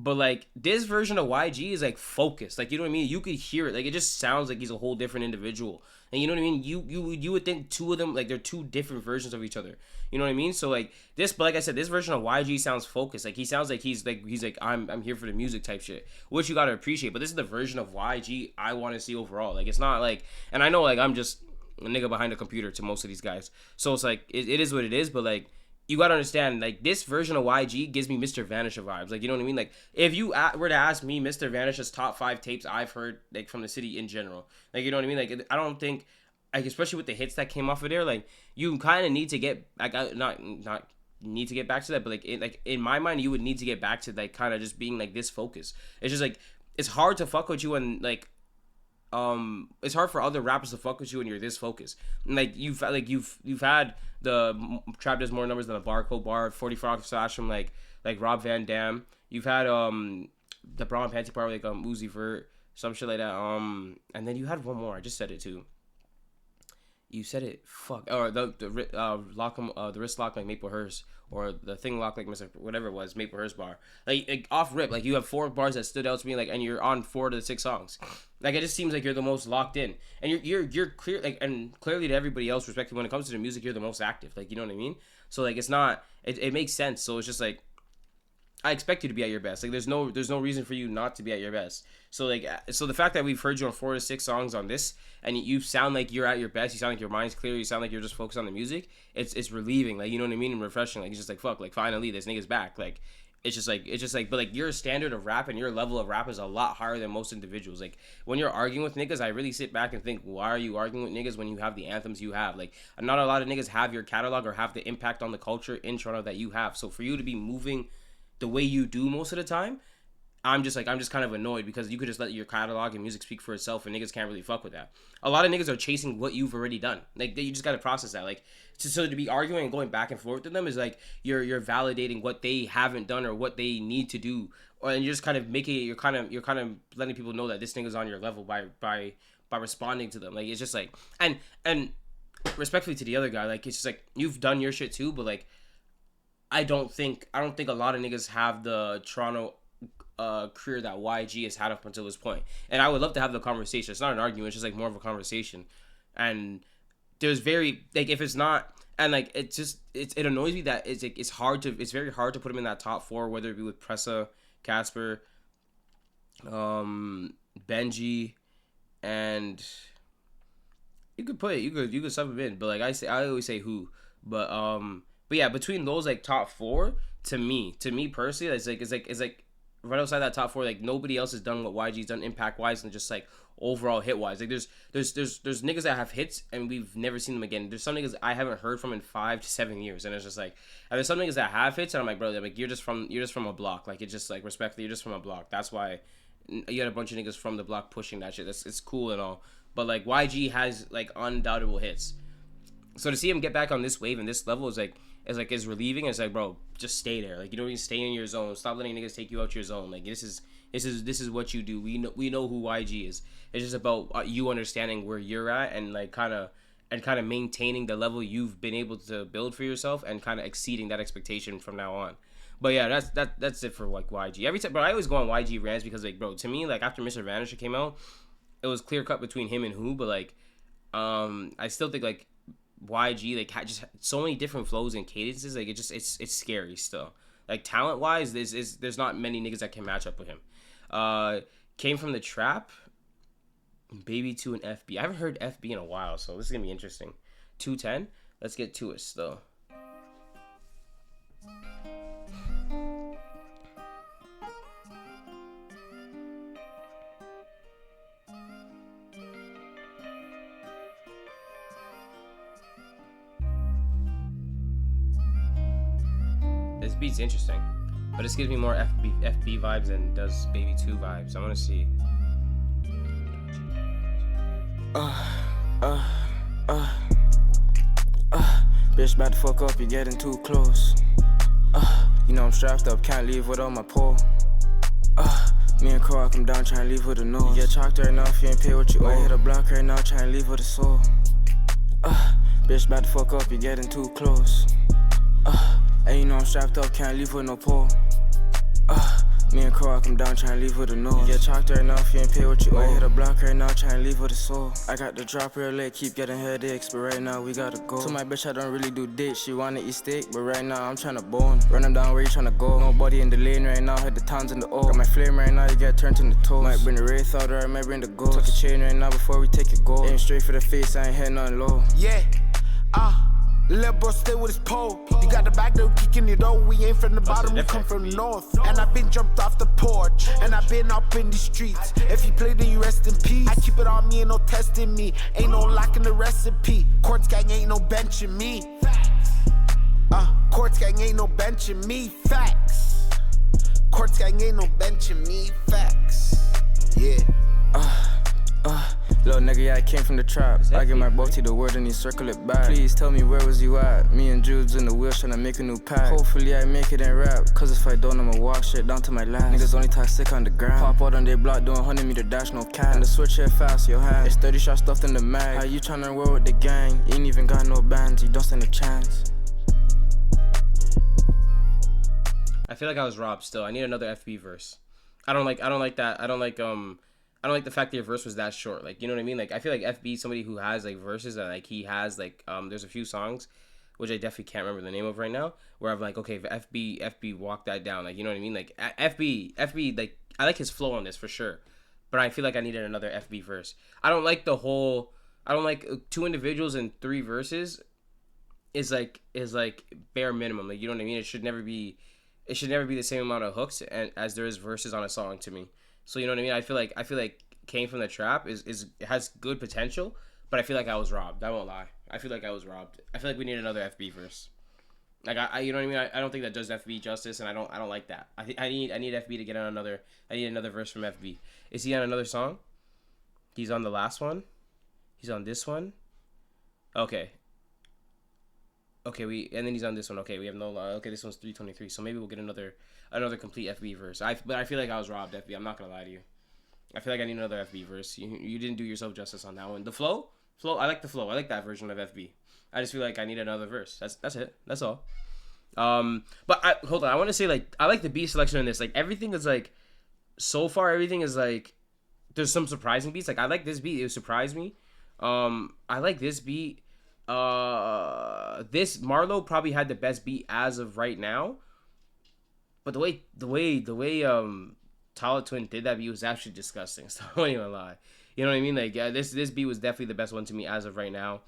But like this version of YG is like focused. Like, you know what I mean? You could hear it. Like, it just sounds like he's a whole different individual. And you know what I mean? You would think two of them, like, they're two different versions of each other. You know what I mean? So like this, but like I said, this version of YG sounds focused. Like, he sounds like he's like I'm here for the music type shit, which you gotta appreciate. But this is the version of YG I want to see overall. Like, it's not like, and I know like I'm just a nigga behind a computer to most of these guys. So it's like it is what it is. But like, you gotta understand, like, this version of YG gives me Mr. Vanisher vibes. Like, you know what I mean? Like, if you were to ask me Mr. Vanisher's top 5 tapes I've heard, like, from the city in general, like, you know what I mean? Like, I don't think, like, especially with the hits that came off of there, like, you kind of need to get, like, not need to get back to that, but like in my mind, you would need to get back to like kind of just being like this focus. It's just like, it's hard to fuck with you and like, it's hard for other rappers to fuck with you when you're this focused. And like you've had the Trap does more numbers than a Barcode bar, 44 slash from like Rob Van Dam. You've had the Brown Panty part like Uzi Vert, some shit like that. And then you had one more. I just said it too. You said it. Fuck. Or the wrist lock like Maplehurst, or the thing lock like Mr. whatever it was, Maplehurst bar. Like off rip, like you have 4 bars that stood out to me, like, and you're on 4 to the 6 songs. Like, it just seems like you're the most locked in, and you're clear, like, and clearly to everybody else, respectively, when it comes to the music, you're the most active. Like, you know what I mean? So like, it's not. It makes sense. So it's just like, I expect you to be at your best. Like, there's no reason for you not to be at your best. So like, so the fact that we've heard you on 4 to 6 songs on this, and you sound like you're at your best, you sound like your mind's clear, you sound like you're just focused on the music. It's relieving, like, you know what I mean, and refreshing. Like, it's just like, fuck, like, finally this nigga's back. Like, it's just like, but like, your standard of rap and your level of rap is a lot higher than most individuals. Like, when you're arguing with niggas, I really sit back and think, why are you arguing with niggas when you have the anthems you have? Like, not a lot of niggas have your catalog or have the impact on the culture in Toronto that you have. So for you to be moving the way you do most of the time, I'm just kind of annoyed, because you could just let your catalog and music speak for itself, and niggas can't really fuck with that. A lot of niggas are chasing what you've already done. Like, you just gotta process that. Like, so to be arguing and going back and forth with them is like you're validating what they haven't done or what they need to do, and you're just kind of making it. You're kind of letting people know that this nigga's on your level by responding to them. Like, it's just like, and respectfully to the other guy, like, it's just like, you've done your shit too, but like, I don't think a lot of niggas have the Toronto career that YG has had up until this point. And I would love to have the conversation. It's not an argument, it's just like more of a conversation. And there's very, like, if it's not, and like, it annoys me that it's like, it's very hard to put him in that top 4, whether it be with Pressa, Casper, Benji, and you could sub him in, but like I always say who, but yeah, between those like top 4, to me personally, it's like right outside that top 4, like, nobody else has done what YG's done impact wise and just like overall hit wise. Like, there's niggas that have hits and we've never seen them again. There's some niggas I haven't heard from in 5 to 7 years, and it's just like, and there's some niggas that have hits and I'm like, bro, like, you're just from a block. Like, it's just like, respectfully, you're just from a block. That's why you got a bunch of niggas from the block pushing that shit. It's cool and all, but like, YG has like undoubtable hits. So to see him get back on this wave and this level is relieving. It's like, bro, just stay there. Like, you don't need to stay in your zone. Stop letting niggas take you out your zone. Like, this is what you do. We know who YG is. It's just about you understanding where you're at and like kind of maintaining the level you've been able to build for yourself and kind of exceeding that expectation from now on. But yeah, that's it for like YG. Every time, bro, I always go on YG rants because like, bro, to me, like, after Mr. Vanisher came out, it was clear cut between him and who. But like, I still think like YG like just so many different flows and cadences. Like, it's scary still. Like, talent wise, there's not many niggas that can match up with him. Came from the trap, Baby 2 and FB. I haven't heard FB in a while, so this is gonna be interesting. 210. Let's get to it still. This beat's interesting, but this gives me more FB vibes than does Baby 2 vibes. I want to see. Bitch, about to fuck up, you're getting too close. You know I'm strapped up, can't leave without my pole. Me and Carl come down, trying to leave with a nose. You get chalked right now if you ain't pay what you owe. Hit a block right now, trying to leave with a soul. Bitch, about to fuck up, you're getting too close. And you know I'm strapped up, can't leave with no pole. Me and Crow, I come down trying to leave with a nose. You get chalked right now if you ain't pay what you owe. I hit a block right now trying to leave with a soul. I got the drop real late, keep getting headaches, but right now we gotta go. To my bitch, I don't really do dates. She wanna eat steak, but right now I'm trying to bone. Run them down where you tryna go. Nobody in the lane right now, hit the towns in the O. Got my flame right now, you get turned into toast. Might bring the wraith out or I might bring the ghost. Took a chain right now before we take it gold. Aim straight for the face, I ain't hitting nothing low. Yeah, little bro stay with his pole. You got the back door kicking it out. We ain't from the bottom, we come from the north. And I been jumped off the porch, and I been up in the streets. If you play, then you rest in peace. I keep it on me, ain't no testing me. Ain't no locking the recipe. Quartz gang ain't no benching me. Quartz gang ain't no benching me. Facts. Quartz gang ain't no benching me. Facts. Yeah. Little nigga, yeah, I came from the trap. I give my boaty the word and he circle it back. Please tell me where was you at? Me and Jude's in the wheels tryna make a new pack. Hopefully I make it and rap, cause if I don't, I'ma walk shit down to my last. Niggas only talk sick on the ground. Pop out on their block doing 100-meter dash, no cap. And the switch hit fast, your hand. It's 30 shots stuffed in the mag. How you tryna roll with the gang? You ain't even got no bands, you don't stand a chance. I feel like I was robbed still. I need another FB verse. I don't like that. I don't like the fact that your verse was that short. Like, you know what I mean? Like, I feel like FB is somebody who has like verses and like he has like there's a few songs which I definitely can't remember the name of right now, where I'm like, okay, if FB walk that down, like, you know what I mean? Like FB like I like his flow on this for sure, but I feel like I needed another FB verse. I don't like two individuals and 3 verses is like bare minimum. Like, you know what I mean? It should never be the same amount of hooks as there is verses on a song to me. So, you know what I mean? I feel like Came From the Trap has good potential, but I feel like I was robbed. I won't lie. I feel like I was robbed. I feel like we need another FB verse. Like, I you know what I mean? I don't think that does FB justice, and I don't like that. I need FB to get on another. I need another verse from FB. Is he on another song? He's on the last one. He's on this one. Okay, and then he's on this one. Okay, we have no. Okay, this one's 323. So maybe we'll get another complete FB verse. But I feel like I was robbed, FB. I'm not gonna lie to you. I feel like I need another FB verse. You didn't do yourself justice on that one. The flow. I like the flow. I like that version of FB. I just feel like I need another verse. That's it. That's all. But hold on. I want to say, like, I like the beat selection in this. Like, everything is like, so far everything is like, there's some surprising beats. Like, I like this beat. It surprised me. I like this beat. This Marlo probably had the best beat as of right now, but the way Tala Twin did that beat was actually disgusting. So I won't even lie. You know what I mean? Like, this beat was definitely the best one to me as of right now.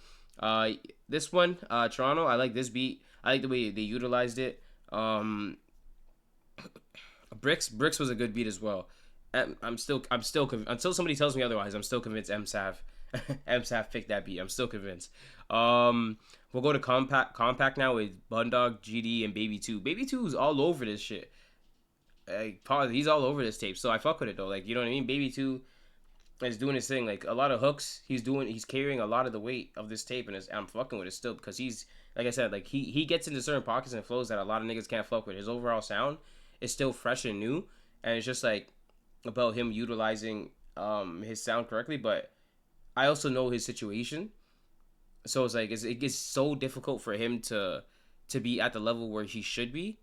This one, Toronto, I like this beat. I like the way they utilized it. Bricks was a good beat as well. I'm still until somebody tells me otherwise, I'm still convinced M-Sav picked that beat. I'm still convinced. We'll go to Compact now with Bundog, GD, and Baby 2. Baby 2 is all over this shit. He's all over this tape, so I fuck with it though. Like, you know what I mean? Baby 2 is doing his thing. Like, a lot of hooks. He's carrying a lot of the weight of this tape, and I'm fucking with it still because he's, like I said, like he gets into certain pockets and flows that a lot of niggas can't fuck with. His overall sound is still fresh and new, and it's just like about him utilizing his sound correctly. But I also know his situation, so it's like it gets so difficult for him to be at the level where he should be,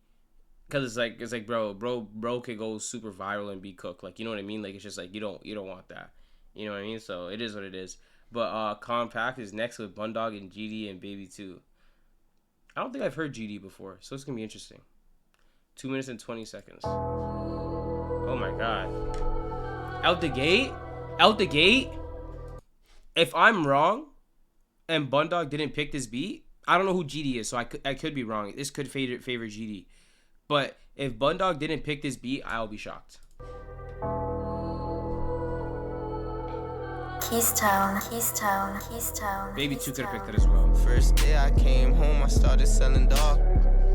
because it's like bro could go super viral and be cooked. Like, you know what I mean? Like, it's just like you don't want that. You know what I mean? So it is what it is. But Compact is next with Bundog and GD and Baby 2. I don't think I've heard GD before, so it's gonna be interesting. 2 minutes and 20 seconds. Oh my god. Out the gate. If I'm wrong, and Bundog didn't pick this beat, I don't know who GD is, so I could be wrong. This could favor GD. But if Bundog didn't pick this beat, I'll be shocked. Keystone. Baby 2 could have picked it as well. First day I came home, I started selling dog.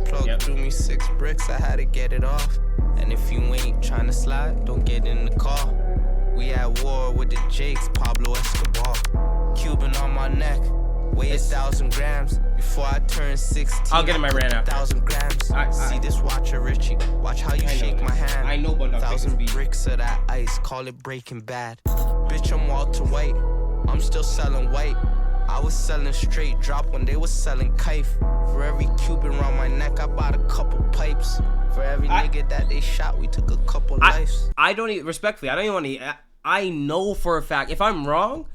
Plugged through me 6 bricks, I had to get it off. And if you ain't trying to slide, don't get in the car. We at war with the Jakes, Pablo Escobar. Cuban on my neck, weigh 1,000 grams. Before I turn 16, I'll get in my rant after. 1,000 grams. See this watcher, Richie. Watch how you shake my hand. I know Bundog 1,000 bricks of that ice, call it Breaking Bad. Bitch, I'm Walter White, I'm still selling white. I was selling straight drop when they was selling kite. For every Cuban around my neck, I bought a couple pipes. For every nigga that they shot, we took a couple lives. I don't even, respectfully, I don't even want to, I know for a fact, if I'm wrong,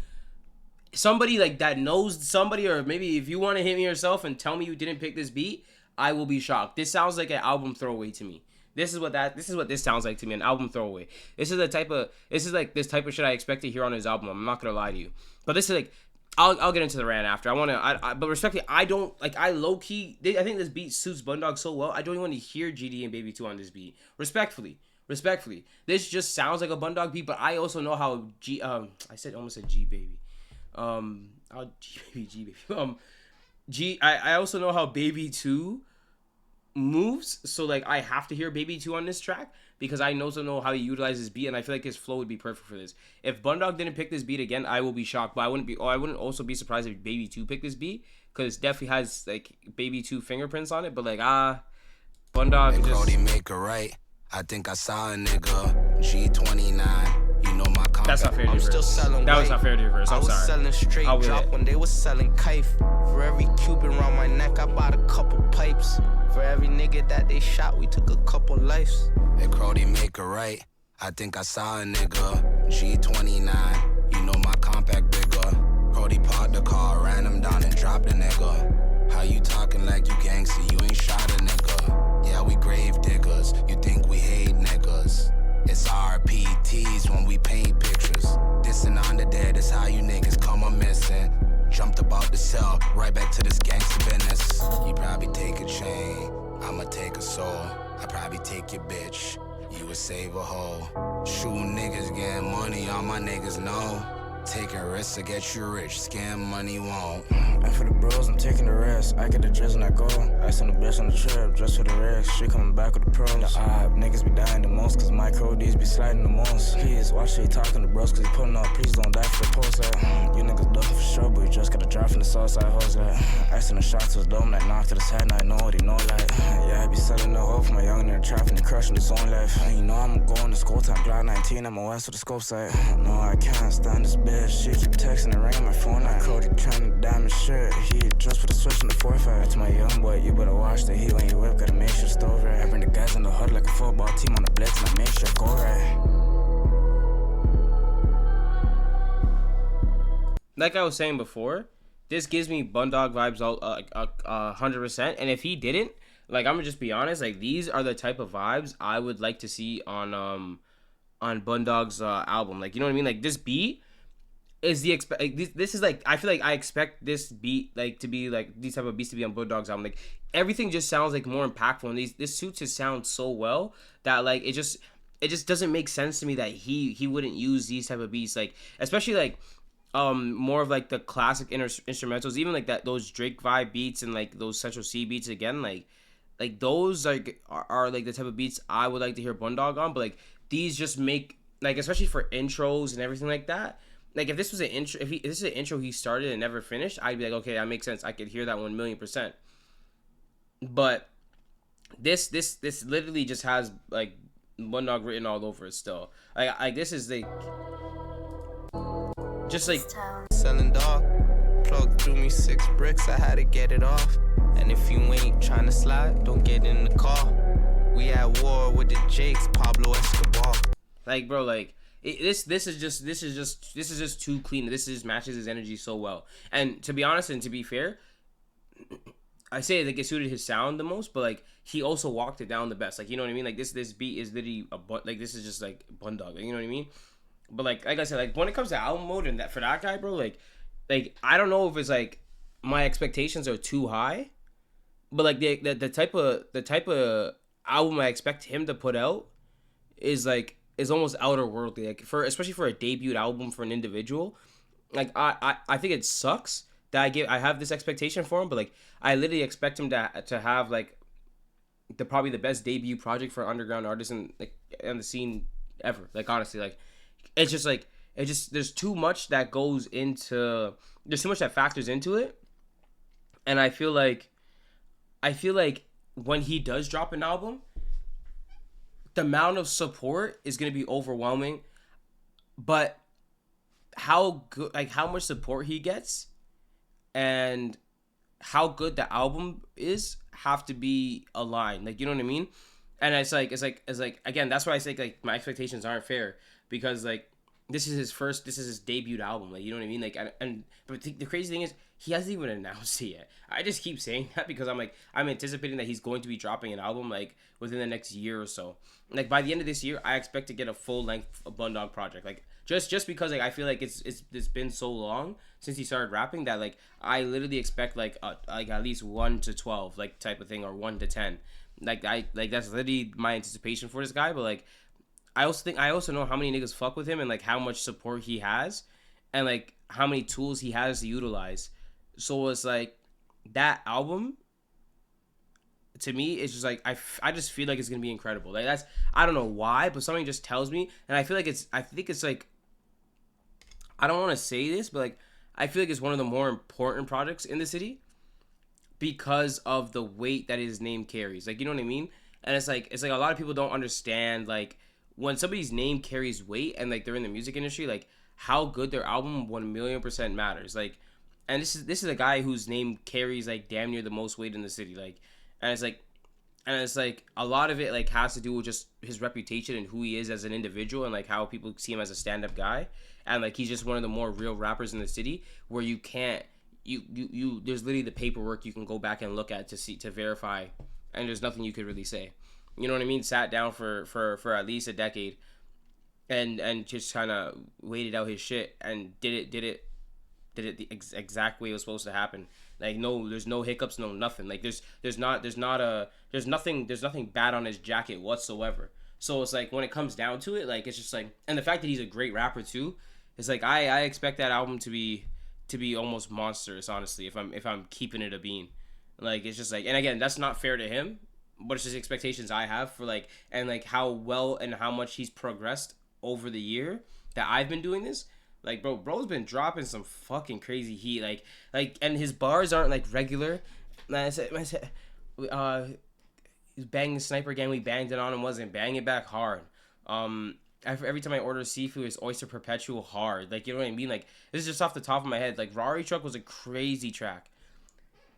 somebody like that knows somebody, or maybe if you want to hit me yourself and tell me you didn't pick this beat, I will be shocked. This sounds like an album throwaway to me. This is what this sounds like to me, an album throwaway. This is this type of shit I expect to hear on his album. I'm not gonna lie to you, but this is like, I'll get into the rant after. But respectfully, I don't like. I low key. I think this beat suits Bundog so well. I don't even want to hear GD and Baby 2 on this beat. Respectfully, this just sounds like a Bundog beat. But I also know how almost said G Baby. I also know how Baby 2 moves, so like I have to hear Baby 2 on this track because I also know how he utilizes beat, and I feel like his flow would be perfect for this. If Bundog didn't pick this beat again, I will be shocked, but I wouldn't also be surprised if Baby 2 picked this beat, because it definitely has like Baby 2 fingerprints on it. But like Bundog and just Brody make it right. I think I saw a nigga G29. You know my compact. That's not fair to I'm reverse. still selling That white. was not fair to reverse. I'm I was sorry. selling straight I'll drop win it. when they was selling kite. For every Cuban around my neck, I bought a couple pipes. For every nigga that they shot, we took a couple lives. And Crody make it right. I think I saw a nigga G29. You know my compact bigger. Crody parked the car, ran him down and dropped a nigga. How you talking like you gangster? You ain't shot a nigga. Yeah, we grave diggers. You think we hate niggas? It's RPTs when we paint pictures. Dissing on the dead is how you niggas come a missing. Jumped about the cell, right back to this gangster business. You probably take a chain, I'ma take a soul. I probably take your bitch, you would save a hoe. Shooting niggas, getting money, all my niggas know. Taking risks to get you rich, scam money won't. And for the bros, I'm taking the rest. I get the dress and I go. I send the bitch on the trip, just for the rest. She coming back with the pros. The niggas be dying the most, cause my Cody's be sliding the most. Please, watch how you talking to bros, cause he pulling up. Please don't die for the post. You niggas looking for sure, but you just gotta drive from the south side hoes. I send a shot to his dome, that knocked to his head, and I know what he know like. Yeah, I be selling the hope for my young nigga trapping and crushing his own life. You know I'm going to school time, Glock 19, I'm a west with the scope sight. No, I can't stand this bitch. She keep texting and ringing my phone. I Cody trying to diamond shirt. He just put a switch in the 4-5. To my young boy, you better watch the heat when you whip. Gotta make sure stove right. I bring the guys in the hood like a football team on the blitz, and I make sure go right. Like I was saying before, this gives me Bundog vibes 100%. And if he didn't, like, I'm gonna just be honest, like, these are the type of vibes I would like to see on Bundog's album. Like, you know what I mean? Like, this beat is this is like, I feel like I expect this beat like to be like these type of beats to be on Bundog's album. Like, everything just sounds like more impactful, and this suits his sound so well that like it just doesn't make sense to me that he wouldn't use these type of beats, like especially like more of like the classic instrumentals, even like those Drake vibe beats and like those Central C beats again, like those like are like the type of beats I would like to hear Bundog on. But like these just make, like, especially for intros and everything like that, like if this was an intro, if this is an intro he started and never finished, I'd be like, okay, that makes sense, I could hear that 1,000,000%. But this literally just has like Bundog written all over it still. Like this is like just like selling dog. Plug through me 6 bricks, I had to get it off. And if you ain't trying to slide, don't get in the car. We at war with the Jakes, Pablo Escobar. Like, bro, like this is just too clean. This just matches his energy so well. And to be honest and to be fair, I say like it suited his sound the most, but like he also walked it down the best. Like, you know what I mean? Like this beat is literally like this is just like Bundog. Like, you know what I mean? But like I said, like when it comes to album mode and that for that guy, bro, like I don't know if it's like my expectations are too high, but like the type of album I expect him to put out is almost outer worldly. Like especially for a debut album for an individual, like I think it sucks that I have this expectation for him, but like I literally expect him to have like probably the best debut project for an underground artist in the scene ever. Like honestly, like it's just like there's too much that factors into it, and I feel like when he does drop an album, the amount of support is going to be overwhelming, but how much support he gets and how good the album is have to be aligned. Like, you know what I mean? And it's like again, that's why I say like my expectations aren't fair, because like this is his debut album, like, you know what I mean, like, but the crazy thing is he hasn't even announced it yet. I just keep saying that because I'm anticipating that he's going to be dropping an album like within the next year or so. Like by the end of this year, I expect to get a full length Bundog project, like just because like I feel like it's been so long since he started rapping that like I literally expect like at least 1 to 12 like type of thing, or 1 to 10. Like that's literally my anticipation for this guy. But like I also know how many niggas fuck with him, and like how much support he has, and like how many tools he has to utilize. So it's like that album to me is just like I just feel like it's gonna be incredible. Like that's, I don't know why, but something just tells me, and I think it's like, I don't want to say this, but like I feel like it's one of the more important projects in the city, because of the weight that his name carries. Like, you know what I mean? And it's like a lot of people don't understand, like, when somebody's name carries weight and like they're in the music industry, like how good their album 1,000,000% matters. Like, and this is a guy whose name carries like damn near the most weight in the city. Like, and it's like a lot of it like has to do with just his reputation and who he is as an individual, and like how people see him as a stand-up guy. And like he's just one of the more real rappers in the city, where you can't, you there's literally the paperwork you can go back and look at to verify, and there's nothing you could really say. You know what I mean? Sat down for at least a decade, and just kind of waited out his shit and did it the exact way it was supposed to happen. Like, no, there's no hiccups, no nothing. Like there's nothing bad on his jacket whatsoever. So it's like when it comes down to it, like it's just like, and the fact that he's a great rapper too, it's like I expect that album to be almost monstrous, honestly, if I'm keeping it a bean. Like, it's just like, and again, that's not fair to him, but it's just expectations I have for like, and like how well and how much he's progressed over the year that I've been doing this. Like, bro's been dropping some fucking crazy heat, like, and his bars aren't like regular. I said, he's banging Sniper Gang, we banged it on him, wasn't bang it back hard. Every time I order seafood, it's Oyster Perpetual hard. Like, you know what I mean? Like, this is just off the top of my head. Like, Rari Truck was a crazy track.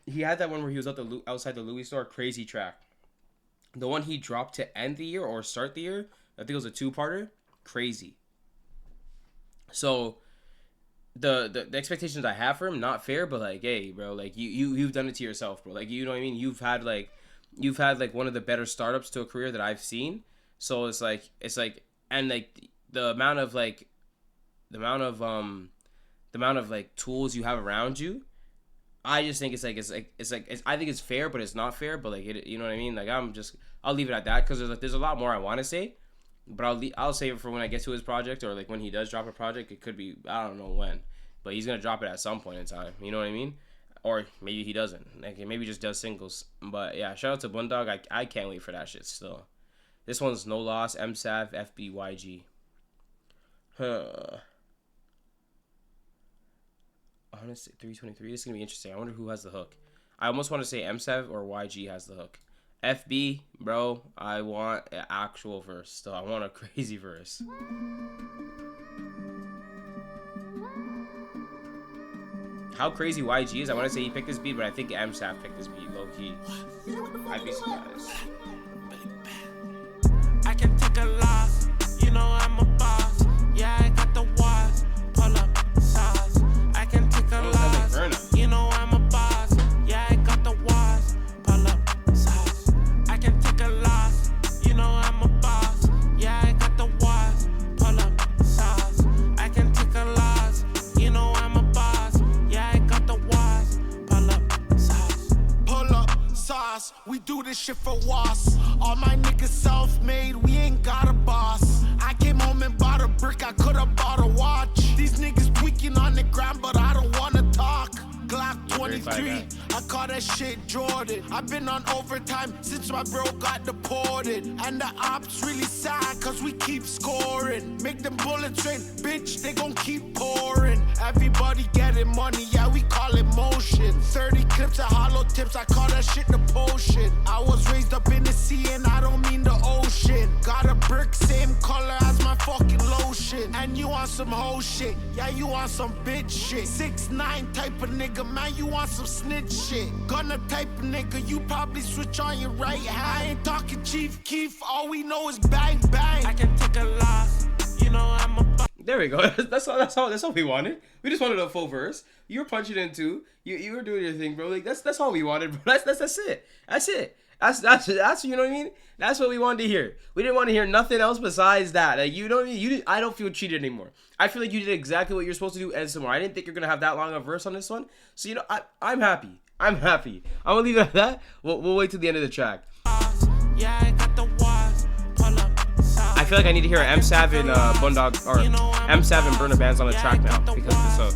He had that one where he was outside the Louis store, crazy track. The one he dropped to end the year or start the year, I think it was a 2-parter, crazy. So the expectations I have for him, not fair, but like, hey, bro, like you've done it to yourself, bro. Like, you know what I mean? You've had like one of the better startups to a career that I've seen. So it's like, and like the amount of tools you have around you, I just think it's I think it's fair, but it's not fair. But like, you know what I mean? Like, I'll leave it at that, because there's a lot more I want to say, but I'll save it for when I get to his project, or like when he does drop a project. It could be, I don't know when, but he's gonna drop it at some point in time. You know what I mean? Or maybe he doesn't. Like, maybe he just does singles. But yeah, shout out to Bundog. I can't wait for that shit still. This one's No Loss, MSAV, FBYG. Honestly, 323. This is gonna be interesting. I wonder who has the hook. I almost want to say MSAV or YG has the hook. FB, bro, I want an actual verse still. I want a crazy verse. How crazy YG is, I want to say he picked this beat, but I think MSAV picked this beat, low key. I'd be surprised. I can take a loss, you know I'm a boss. Yeah, I got the watch, pull up sauce. I can take a loss, you know I'm a boss. Yeah, I got the watch, pull up sauce. I can take a loss, you know I'm a boss. Yeah, I got the watch, pull up sauce. I can take a loss, you know I'm a boss. Yeah, I got the watch, pull up sauce. Pull up sauce, we do this shit for was. All my niggas self-made, we ain't got a boss. I came home and bought a brick, I could've bought a watch. These niggas tweaking on the ground, but I don't wanna talk. Glock 23, I call that shit Jordan. I've been on overtime since my bro got deported. And the ops really sad, cause we keep scoring. Make them bullets rain, bitch, they gon' keep pouring. Everybody getting money, yeah, we call it motion. 30 clips of hollow tips, I call that shit the potion. I was raised up in the sea and I don't mean the ocean. Got a brick, same color as my fucking lotion. And you want some whole shit. Yeah, you want some bitch shit. 6'9" type of nigga, man, you want some snitch shit. Gunner type of nigga, you probably switch on your right hand. I ain't talking Chief Keef, all we know is bang bang. I can take a loss, you know I'm a. There we go. That's all we wanted. We just wanted a full verse. You were punching in too. You were doing your thing, bro. Like that's all we wanted, bro. That's it. That's it. That's you know what I mean. That's what we wanted to hear. We didn't want to hear nothing else besides that. Like you know what I mean. I don't feel cheated anymore. I feel like you did exactly what you're supposed to do and some more. I didn't think you're gonna have that long a verse on this one. So you know I'm happy. I'm happy. I'm gonna leave it at that. We'll wait till the end of the track. Yeah, I got the walls. Pull up. I feel like I need to hear M Sav and Bundog or M Sav and Burner Bands on the track now because of this hook.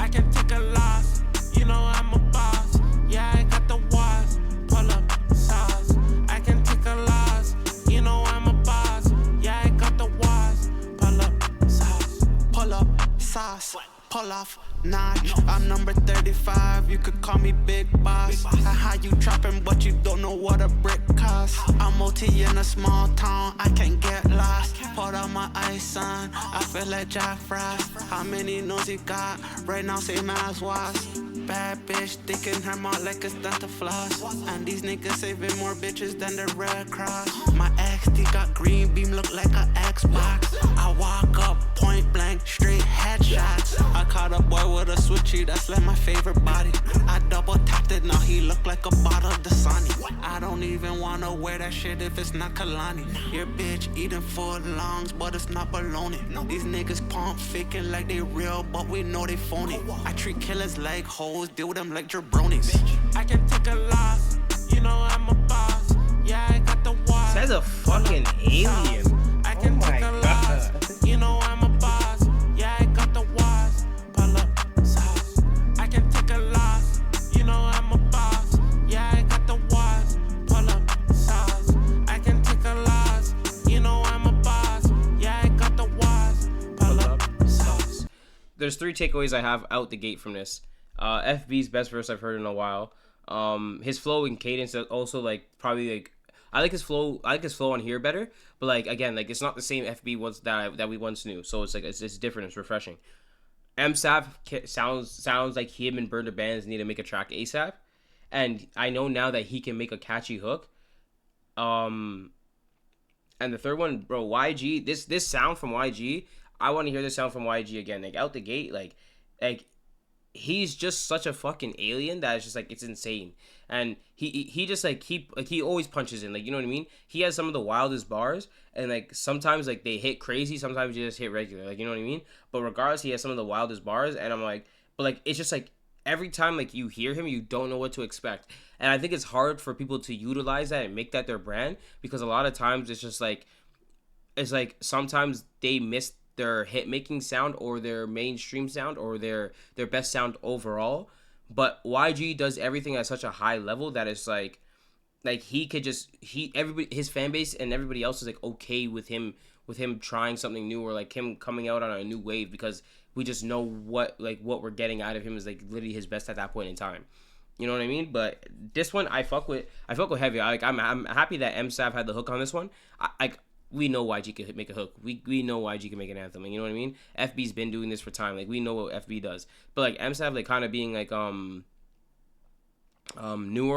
I can take a loss, you know I'm a boss. Yeah, I got the walls. Pull up sauce. I can take a loss, you know I'm a boss. Yeah, I got the walls. Pull up sauce. Pull up sauce. Pull off notch. I'm number 35. You could call me Big Boss. How you trapping, but you don't know what a brick costs. I'm OT in a small town. I can't get lost. Put on my ice on. I feel like Jack Frost. How many knows he got? Right now, same as was. Bad bitch sticking her mouth like it's done to floss. And these niggas saving more bitches than the Red Cross. My XD got green beam, look like a Xbox. I walk up point blank, straight headshots. I caught a boy with a switchy, that's like my favorite body. I double tapped it, now he look like a bottle of Dasani. I don't even wanna wear that shit if it's not Kalani. Your bitch eating foot longs, but it's not bologna. These niggas pump faking like they real, but we know they phony. I treat killers like hoes, deal with them like jabronis. I can take a loss, you know I'm a boss. Yeah, I got the walls. That's a fucking alien. I can take a loss, you know I'm a boss. Yeah, I got the walls. Pull up sauce. I can take a loss, you know I'm a boss. Yeah, I got the walls. Pull up sauce. I can take a loss, you know I'm a boss. Yeah, I got the walls. Pull up sauce. There's 3 takeaways I have out the gate from this. FB's best verse I've heard in a while. His flow and cadence also like probably like I like his flow on here better, but like again like it's not the same FB ones that we once knew, so it's like it's different, it's refreshing. M Sav sounds like him and Burner Bands need to make a track ASAP, and I know now that he can make a catchy hook. And the third one, bro, YG, this sound from YG, I want to hear this sound from YG again, like out the gate, like he's just such a fucking alien that it's just like it's insane. And he just like he always punches in, like, you know what I mean? He has some of the wildest bars, and like sometimes like they hit crazy, sometimes you just hit regular, like, you know what I mean? But regardless, he has some of the wildest bars, and I'm like, but like it's just like every time like you hear him, you don't know what to expect. And I think it's hard for people to utilize that and make that their brand, because a lot of times it's just like sometimes they miss their hit making sound or their mainstream sound or their best sound overall. But YG does everything at such a high level that it's like he could just everybody, his fan base and everybody else is like okay with him trying something new, or like him coming out on a new wave, because we just know what we're getting out of him is like literally his best at that point in time. You know what I mean? But this one I fuck with heavy. I'm happy that M Sav had the hook on this one. We know YG can make a hook. We know YG can make an anthem. You know what I mean? FB's been doing this for time. Like, we know what FB does. But like M Sav, like kind of being like newer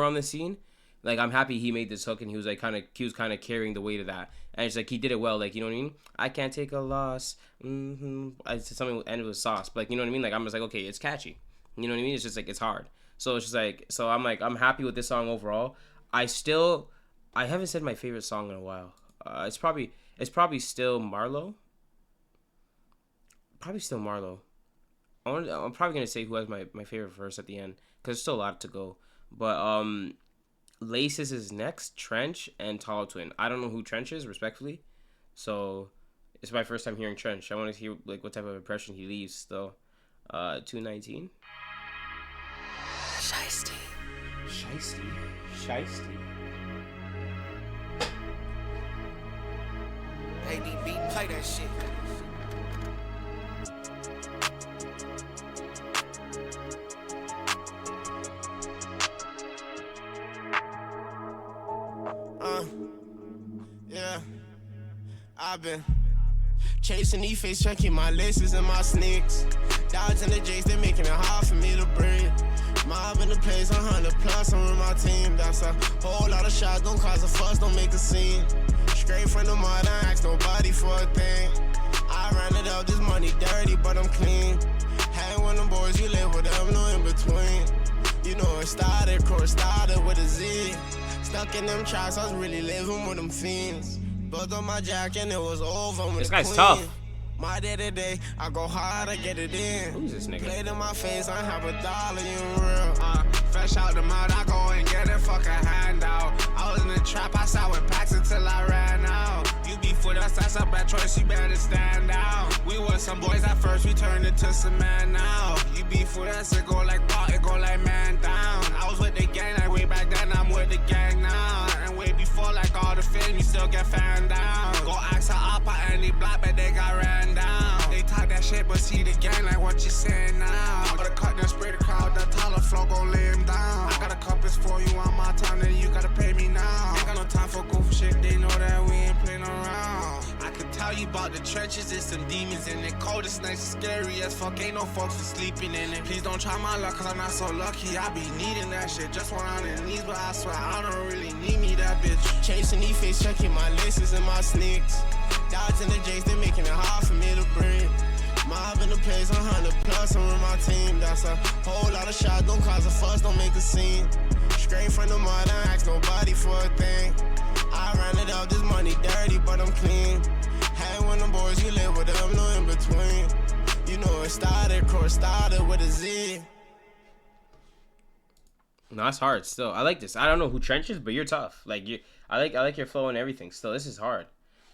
on the scene. Like, I'm happy he made this hook, and he was kind of carrying the weight of that. And it's like he did it well. Like, you know what I mean? I can't take a loss. I said something ended with sauce. But like, you know what I mean? Like, I'm just like, okay, it's catchy. You know what I mean? It's just like it's hard. So it's just like, so I'm happy with this song overall. I haven't said my favorite song in a while. It's probably still Marlo. Probably still Marlo. I'm probably gonna say who has my favorite verse at the end, because there's still a lot to go. But Laces is next, Trench and Tall Twin. I don't know who Trench is, respectfully. So it's my first time hearing Trench. I want to hear like what type of impression he leaves still. 219. Shiesty. ADB, play that shit. Yeah, I've been Chasing these face, checking my laces and my sneaks. Dodging the J's, they making it hard for me to breathe. Mob in the place, 100 plus, I'm with my team. That's a whole lot of shots, don't cause a fuss, don't make a scene. Straight from the mud, I ask nobody for a thing. I ran it up, this money dirty, but I'm clean. Hang with them boys, you live with them, no in between. You know it started, course started with a Z. Stuck in them tracks, I was really living with them fiends. Built on my jack and it was over. This guy's tough. My day-to-day, I go hard, I get it in. Who's this nigga? Played in my face, I have $1, you real. Fresh out the mud, I go and get a fucking handout. I was in the trap, I sat with packs until I ran out. You beef with us, that's a bad choice, you better stand out. We were some boys at first, we turned into some man now. You beef with us, it go like pop, it go like man down. I was with the gang like way back then, I'm with the gang now. And way before, like all the fame, you still get fanned down. Go ask her up at any block, but they got ran down. They talk that shit, but see the gang like what you saying now. I gotta cut and spray the crowd, that taller flow gon' lay him down. I got a compass for you on my time, then you gotta pay me now. Ain't got no time for goofy shit, they know that we ain't playing around. I can tell you about the trenches, there's some demons in it. Coldest nights scary as fuck, ain't no folks for sleeping in it. Please don't try my luck, cause I'm not so lucky. I be needing that shit, just one on the knees, but I swear I don't really need me that bitch. Chasing these face, checking my laces and my sneaks. Dodging the J's, they making it hard for me to breathe. Mob in the place, 100 plus, I'm with my team. That's a whole lot of shots, don't cause a fuss, don't make a scene. Straight from the mud, I ask nobody for a thing. I ran it up, this money dirty, but I'm clean. Hang with them boys, you live with them, no in between. You know it started, course started with a Z. No, that's hard still. I like this. I don't know who Trench is, but you're tough. Like I like your flow and everything. Still, this is hard.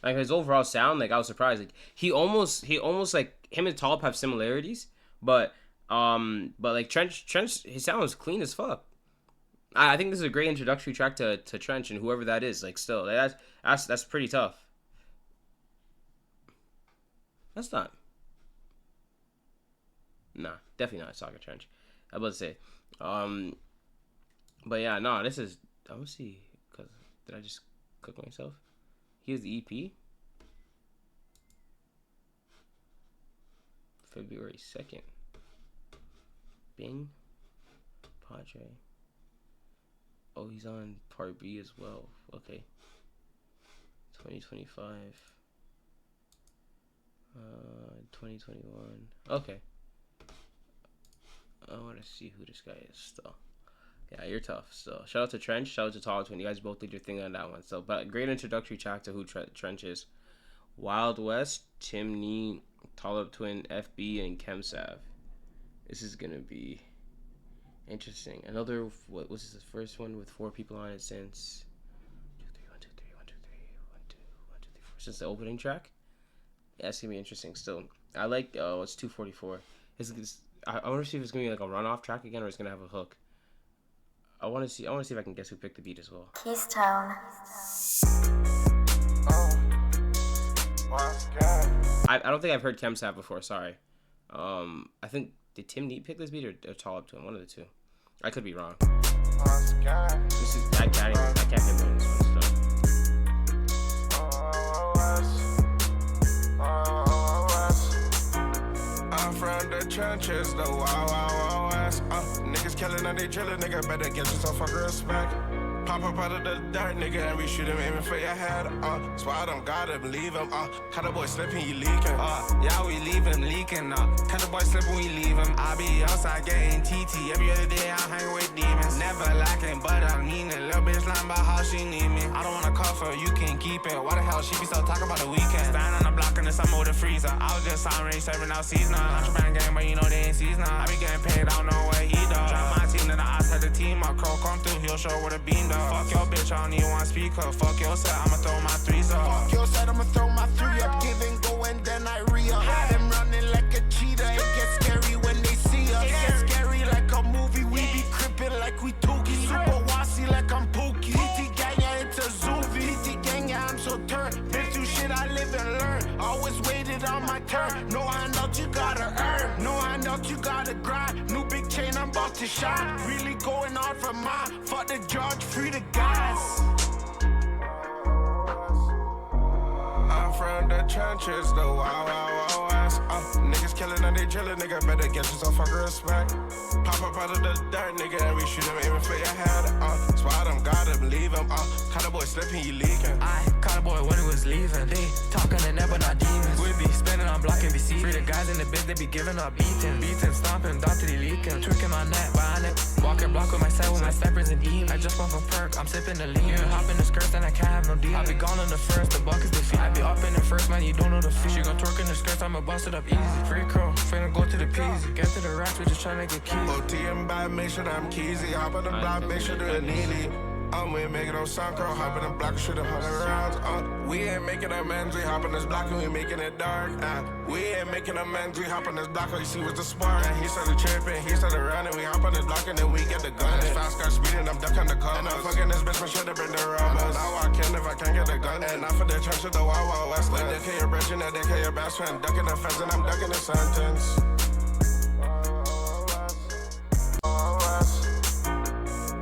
Like his overall sound, like I was surprised. Like he almost like him and Talib have similarities, but like Trench, his sound is clean as fuck. I think this is a great introductory track to Trench and whoever that is. Like still, that's pretty tough. That's not. Nah, definitely not Soccer Trench. I was about to say. But yeah, no, this is. I want to see. Cause did I just cook myself? Here's the EP. February 2nd. Bing. Padre. Oh, he's on part B as well. Okay. 2025. 2021. Okay. I want to see who this guy is still. Yeah, you're tough. So shout out to Trench, shout out to Tall Twin. You guys both did your thing on that one. So, but great introductory track to who Trench is. Wild West, Timney, Talib Twin, FB, and Kemsav. This is gonna be interesting. Another what was this, the first one with 4 people on it since 1, 2, 3, 1, 2, 3, 1, 2, 1, 2, 3, 4. Since the opening track. Yeah, it's gonna be interesting. Still, I like. It's 2:44. I want to see if it's gonna be like a runoff track again, or it's gonna have a hook. I want to see if I can guess who picked the beat as well. Keystone. I don't think I've heard Kemsav before. Sorry. I think did Tim Neat pick this beat or Talib to him? One of the two. I could be wrong. This is I can't remember this one still. I'm from the trenches, the wild west. Niggas killing and they drilling, nigga better get yourself fucking respect. Pop up out of the dirt, nigga, and we shoot him aiming for your head. Spot him, got him, leave him. Cut the boy slipping, you leaking. Yeah, we leave him leaking. Cut the boy slipping, we leave him. I be outside getting TT. Every other day I hang with demons. Never lacking, but I mean it. Little bitch lying about how she need me. I don't wanna cuff her, you can keep it. Why the hell she be so talking about the weekend? Stand on the block in the summer with a freezer. I was just sound range serving out seasonal. Contraband gang, but you know they ain't seasonal. I be getting paid, I don't know what he does. Drive my team to the outside the team. My crow come through, he'll show with a beam does. Fuck your bitch, I don't even want to speak up. Fuck your set, I'ma throw my 3s up. Fuck your set, I'ma throw my 3 up. Give and go and then I re-up. Had them running like a cheetah. It gets scary when they see us. It gets scary like a movie. We be crippin' like we Tookie. Super wassy like I'm Pookie. PT gang, yeah, it's a Zoovie. PT gang, yeah, I'm so turned. Been through shit, I live and learn. Always waited on my turn. No handout, you gotta earn. No handout, you gotta grind. New big chain, I'm about to shine. Really going hard for mine. Fuck the judge, free the guys. I'm from the trenches, the wow ass. Niggas killing and they drilling, nigga. Better get yourself fucking respect. Pop up out of the dirt, nigga, and we shoot him even for your head. Spot him, got him, leave him. Caught a boy slipping, you leaking. I caught a boy when he was leaving. They talking and never not demons. We be spending on blocking VC. Free the guys in the biz, they be giving up beating. Beating, stomping, dot to the leaking. Tricking on net, behind it. Walking block with my set with my steppers and demons. I just want a perk, I'm sipping the lean. Hop in the skirts and I can't have no deal. I be gone on the first, the buck is the fee. I be up in the first, man, you don't know the fee. She gon' twerk in the skirts, I'ma bust it up easy. Free crow, finna go to the peasy. Get to the racks, we just tryna get keys. OT and bad, make sure that I'm keysy. Hop on the block, make sure that I'm needy. We ain't making no sound, girl. Hop in the block and shoot 100 rounds. We ain't making amends, we hop in this block and we making it dark. We ain't making amends, we hop on this block and you see what's the spark. He started tripping, he started running. We hop on this block and then we get the gun. It's fast car speeding, I'm ducking the car. And I'm fucking this bitch, but should have been the rubbers. Now I can if I can't get the gun. And not for the trench of the Wild West. Like they kill your bridge and they kill your best friend. Ducking the fence and I'm ducking the sentence.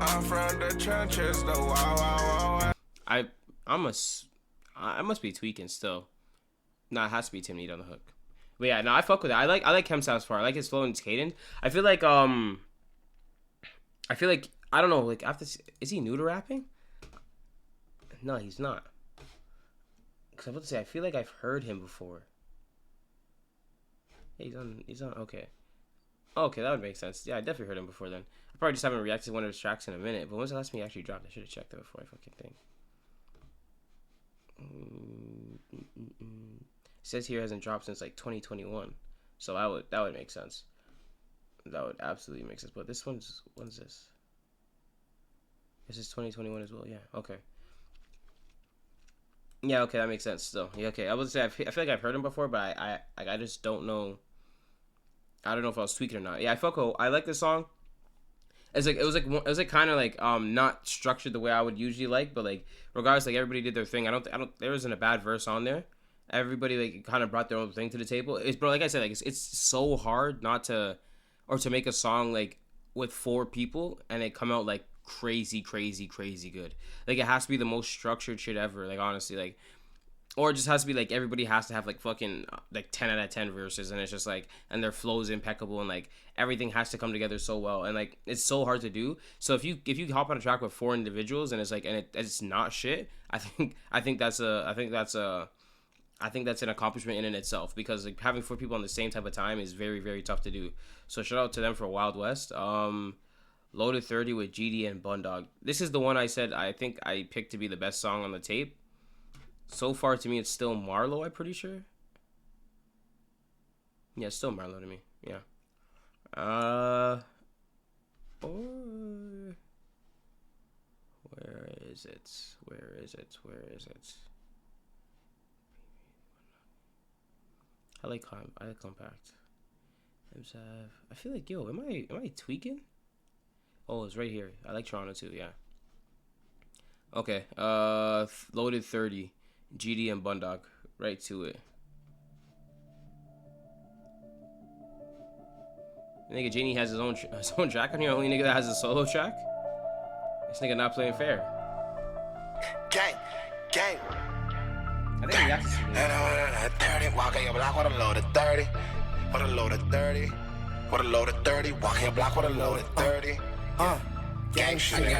I'm from the trenches, the wow. I must be tweaking still. Nah, it has to be Tim Need on the hook. But yeah, no, I fuck with it. I like Chem Sounds far. I like his flow and his cadence. I feel like I don't know, like after is he new to rapping? No, he's not. Cause I was about to say I feel like I've heard him before. Yeah, he's on okay. Okay, that would make sense. Yeah, I definitely heard him before then. I probably just haven't reacted to one of his tracks in a minute. But when's the last time he actually dropped? I should have checked that before I fucking think. It says here hasn't dropped since like 2021. So that would make sense. That would absolutely make sense. But this when's this? This is 2021 as well. Yeah. Okay. Yeah. Okay, that makes sense. Still. Yeah. Okay. I would say I feel like I've heard him before, but I just don't know. I don't know if I was tweaking or not. Yeah, I like this song. It was kind of like not structured the way I would usually like, but like regardless, like everybody did their thing. I don't there wasn't a bad verse on there. Everybody like kind of brought their own thing to the table. Bro, like I said, like it's so hard not to make a song like with 4 people and it come out like crazy good. Like it has to be the most structured shit ever. Like honestly, like. Or it just has to be like everybody has to have like fucking like 10 out of 10 verses, and it's just like, and their flow is impeccable, and like everything has to come together so well, and like it's so hard to do. So if you hop on a track with 4 individuals and it's like it's not shit, I think that's an accomplishment in itself, because like having 4 people on the same type of time is very, very tough to do. So shout out to them for Wild West. Loaded 30 with GD and Bundog. This is the one I said I think I picked to be the best song on the tape. So far, to me, it's still Marlowe, I'm pretty sure. Yeah, it's still Marlowe to me. Yeah. Where is it? I like Compact. I feel like, yo, am I tweaking? Oh, it's right here. I like Toronto too, yeah. Okay, Loaded 30. GD and Bundog, right to it. Nigga, Janie has his own track on here. Only nigga that has a solo track. This nigga not playing fair. Gang. I think we have to see that. 30, walking your block with a loaded 30. With a loaded 30. With a loaded 30. Walking your block with a loaded 30. Gang shit,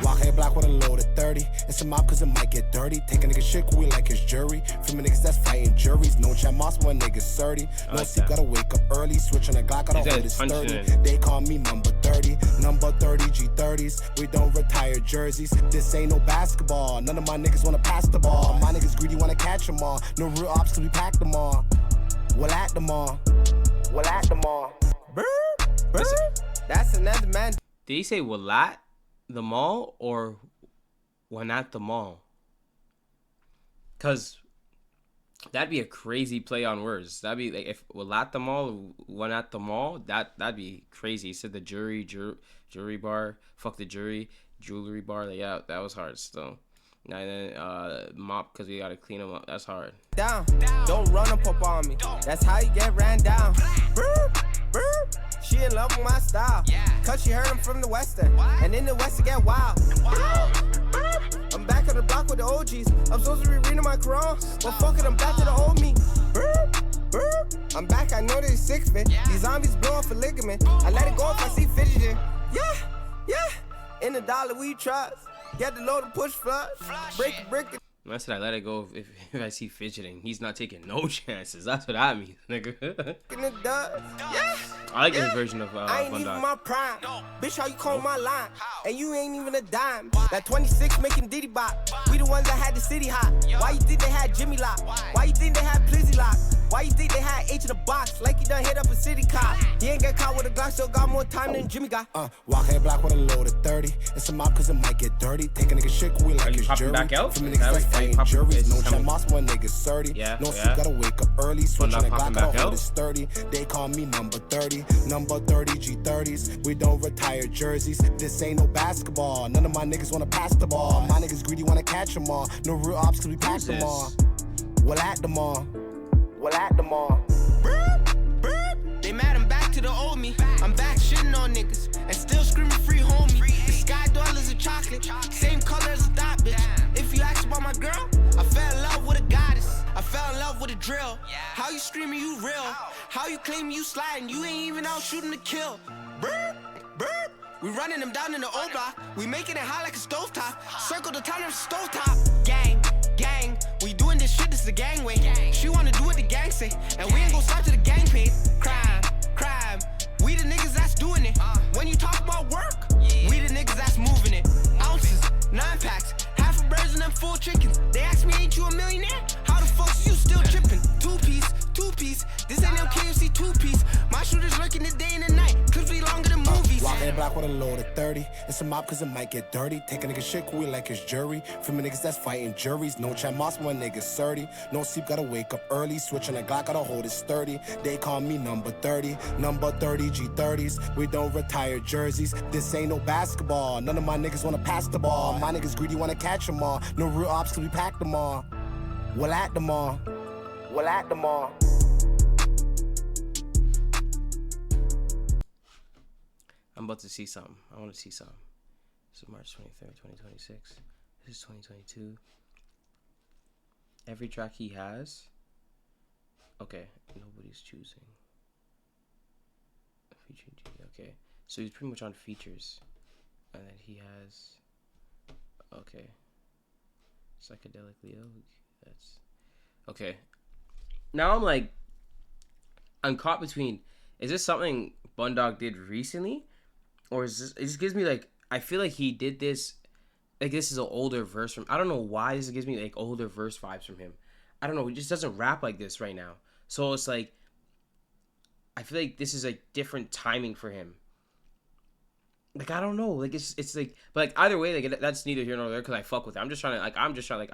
walking a block with a loaded 30. It's a mob cause it might get dirty. Take a nigga shit, we like his jury. From niggas that's fighting juries. No chat moss when niggas 30. No sleep, gotta wake up early. Switching a Glock, gotta hold it sturdy. They call me number 30. Number 30, G30s. We don't retire jerseys. This ain't no basketball. None of my niggas wanna pass the ball. My niggas greedy, wanna catch them all. No real ops till we pack them all. We'll at them all. That's another man. Did he say Walat the mall or when at the mall? Cause that'd be a crazy play on words. That'd be like if Walat the mall, when at the mall. That'd be crazy. He said the jury bar. Fuck the jury, jewelry bar. Like, yeah, that was hard still. And then mop because we gotta clean them up. That's hard. Down, don't run up on me. That's how you get ran down. She in love with my style. Cause she heard him from the western. And in the west it get wild. A I'm back on the block with the OGs. I'm supposed to be reading my Quran. Well, fuck it, I'm back to the old me. I'm back, I know they sick, man. These zombies blow off a ligament. I let it go if I see fidgeting. Yeah. In the dollar we trust. Get the load and push flush. Break a brick. I said I let it go if I see fidgeting. He's not taking no chances. That's what I mean, nigga. I like this version of I ain't even Bundog. my prime. Bitch, how you call my line? And you ain't even a dime. That 26 making Diddy bop. We the ones that had the city hot. Why you think they had Jimmy Lock? Why you think they had Plizzy Lock? Why you think they had H in the box? Like he done hit up a city cop. He ain't got caught with a Glock, still got more time than Jimmy got. Walking the block with a load of 30. It's a mob cause it might get dirty. Take a nigga shit we like his jury. Back out? From niggas that's fighting juries. No shot, moss one niggas 30. No sleep, gotta wake up early. Switching the Glock, gotta hold is 30. They call me number 30. Number 30 G30s. We don't retire jerseys. This ain't no basketball. None of my niggas wanna pass the ball. My niggas greedy wanna catch them all. No real ops cause we pack them all. We'll at them all. They mad, I'm back to the old me. I'm back shitting on niggas and still screaming free homie. The sky dollars of chocolate, same color as a dot, bitch. If you ask about my girl, I fell in love with a goddess. I fell in love with a drill. How you screaming you real? How you claiming you sliding? You ain't even out shooting to kill. We running them down in the old block. We making it hot like a stovetop. Circle the town of stovetop. Gang. We doing this shit, this the gangway. She wanna do what the gang say, and we ain't gon' stop to the gang pay. Crime. We the niggas that's doing it. When you talk about work, we the niggas that's moving it. Ounces, 9 packs, half a birds and them full chickens. They ask me, ain't you a millionaire? How the fuck's you still tripping? Two piece. This ain't no KFC 2-piece. My shooters lurking the day and the night. Clips be longer than movies. Walking the block with a load of 30. It's a mob cause it might get dirty. Take a nigga shit we like his jury. From niggas that's fighting juries. No chat, moss one niggas 30. No sleep, gotta wake up early. Switching the Glock, gotta hold is 30. They call me number 30. Number 30 G30s. We don't retire jerseys. This ain't no basketball. None of my niggas wanna pass the ball. My niggas greedy wanna catch them all. No real ops cause we pack them all. We'll at them all. I'm about to see something. I want to see something. This is March 23rd, 2026. This is 2022. Every track he has. Okay, nobody's choosing. Featuring GD. Okay, so he's pretty much on features, and then he has. Okay. Psychedelic Leo. That's okay. Now I'm caught between. Is this something Bundog did recently? Or is this, it just gives me I feel like he did this, this is an older verse from, I don't know why this gives me older verse vibes from him. I don't know, he just doesn't rap like this right now. So it's I feel like this is different timing for him. I don't know, but either way, that's neither here nor there because I fuck with it. I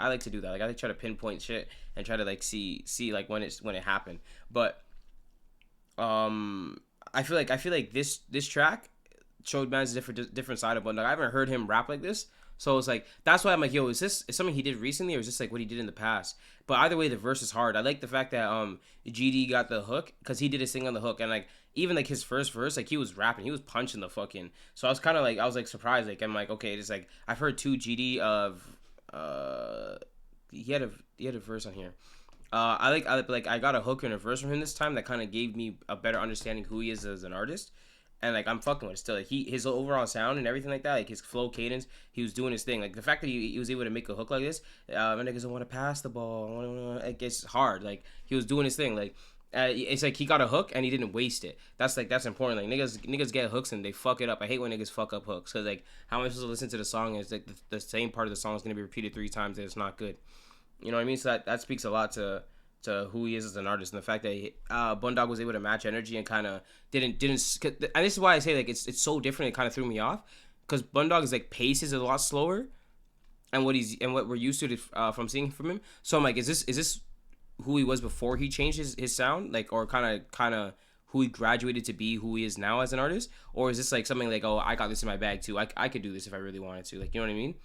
like to do that. I try to pinpoint shit and try to see when it happened. But I feel like this track showed man's different side of Bundog. I haven't heard him rap like this, so it's that's why I'm yo, is this something he did recently or is this what he did in the past? But either way, the verse is hard. I like the fact that GD got the hook because he did his thing on the hook, and even his first verse, he was rapping, he was punching the fucking. So I was kind of surprised. I'm okay, it's I've heard 2 GD of he had a verse on here. I got a hook and a verse from him this time that kind of gave me a better understanding who he is as an artist. And I'm fucking with it still. His overall sound and everything like that, his flow cadence, he was doing his thing. The fact that he was able to make a hook like this, my niggas don't want to pass the ball. It's hard. He was doing his thing. It's he got a hook and he didn't waste it. That's important. Niggas get hooks and they fuck it up. I hate when niggas fuck up hooks because how am I supposed to listen to the song? Is the same part of the song is gonna be repeated 3 times and it's not good. You know what I mean? So that speaks a lot to who he is as an artist, and the fact that Bundog was able to match energy and kind of didn't. And this is why I say it's so different. It kind of threw me off because Bundog's pace is a lot slower, and what we're used to from seeing from him. So I'm is this who he was before he changed his sound, or kind of who he graduated to be, who he is now as an artist, or is this something oh, I got this in my bag too. I could do this if I really wanted to. You know what I mean?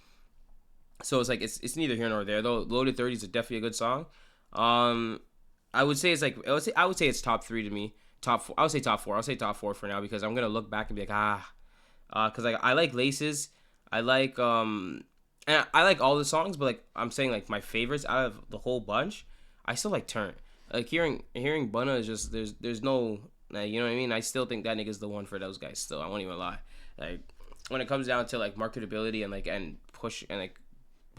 So it's it's neither here nor there though. Loaded 30 is definitely a good song. I would say it's I would say it's top 3 to me. Top 4. I would say top 4. I'll say top 4 for now because I'm gonna look back and be because I like Laces. I like And I like all the songs, but like I'm saying, like my favorites out of the whole bunch, I still like Turn. Like hearing Bunna is just there's no like, you know what I mean. I still think that nigga's the one for those guys. Still, I won't even lie. Like when it comes down to like marketability and like and push and like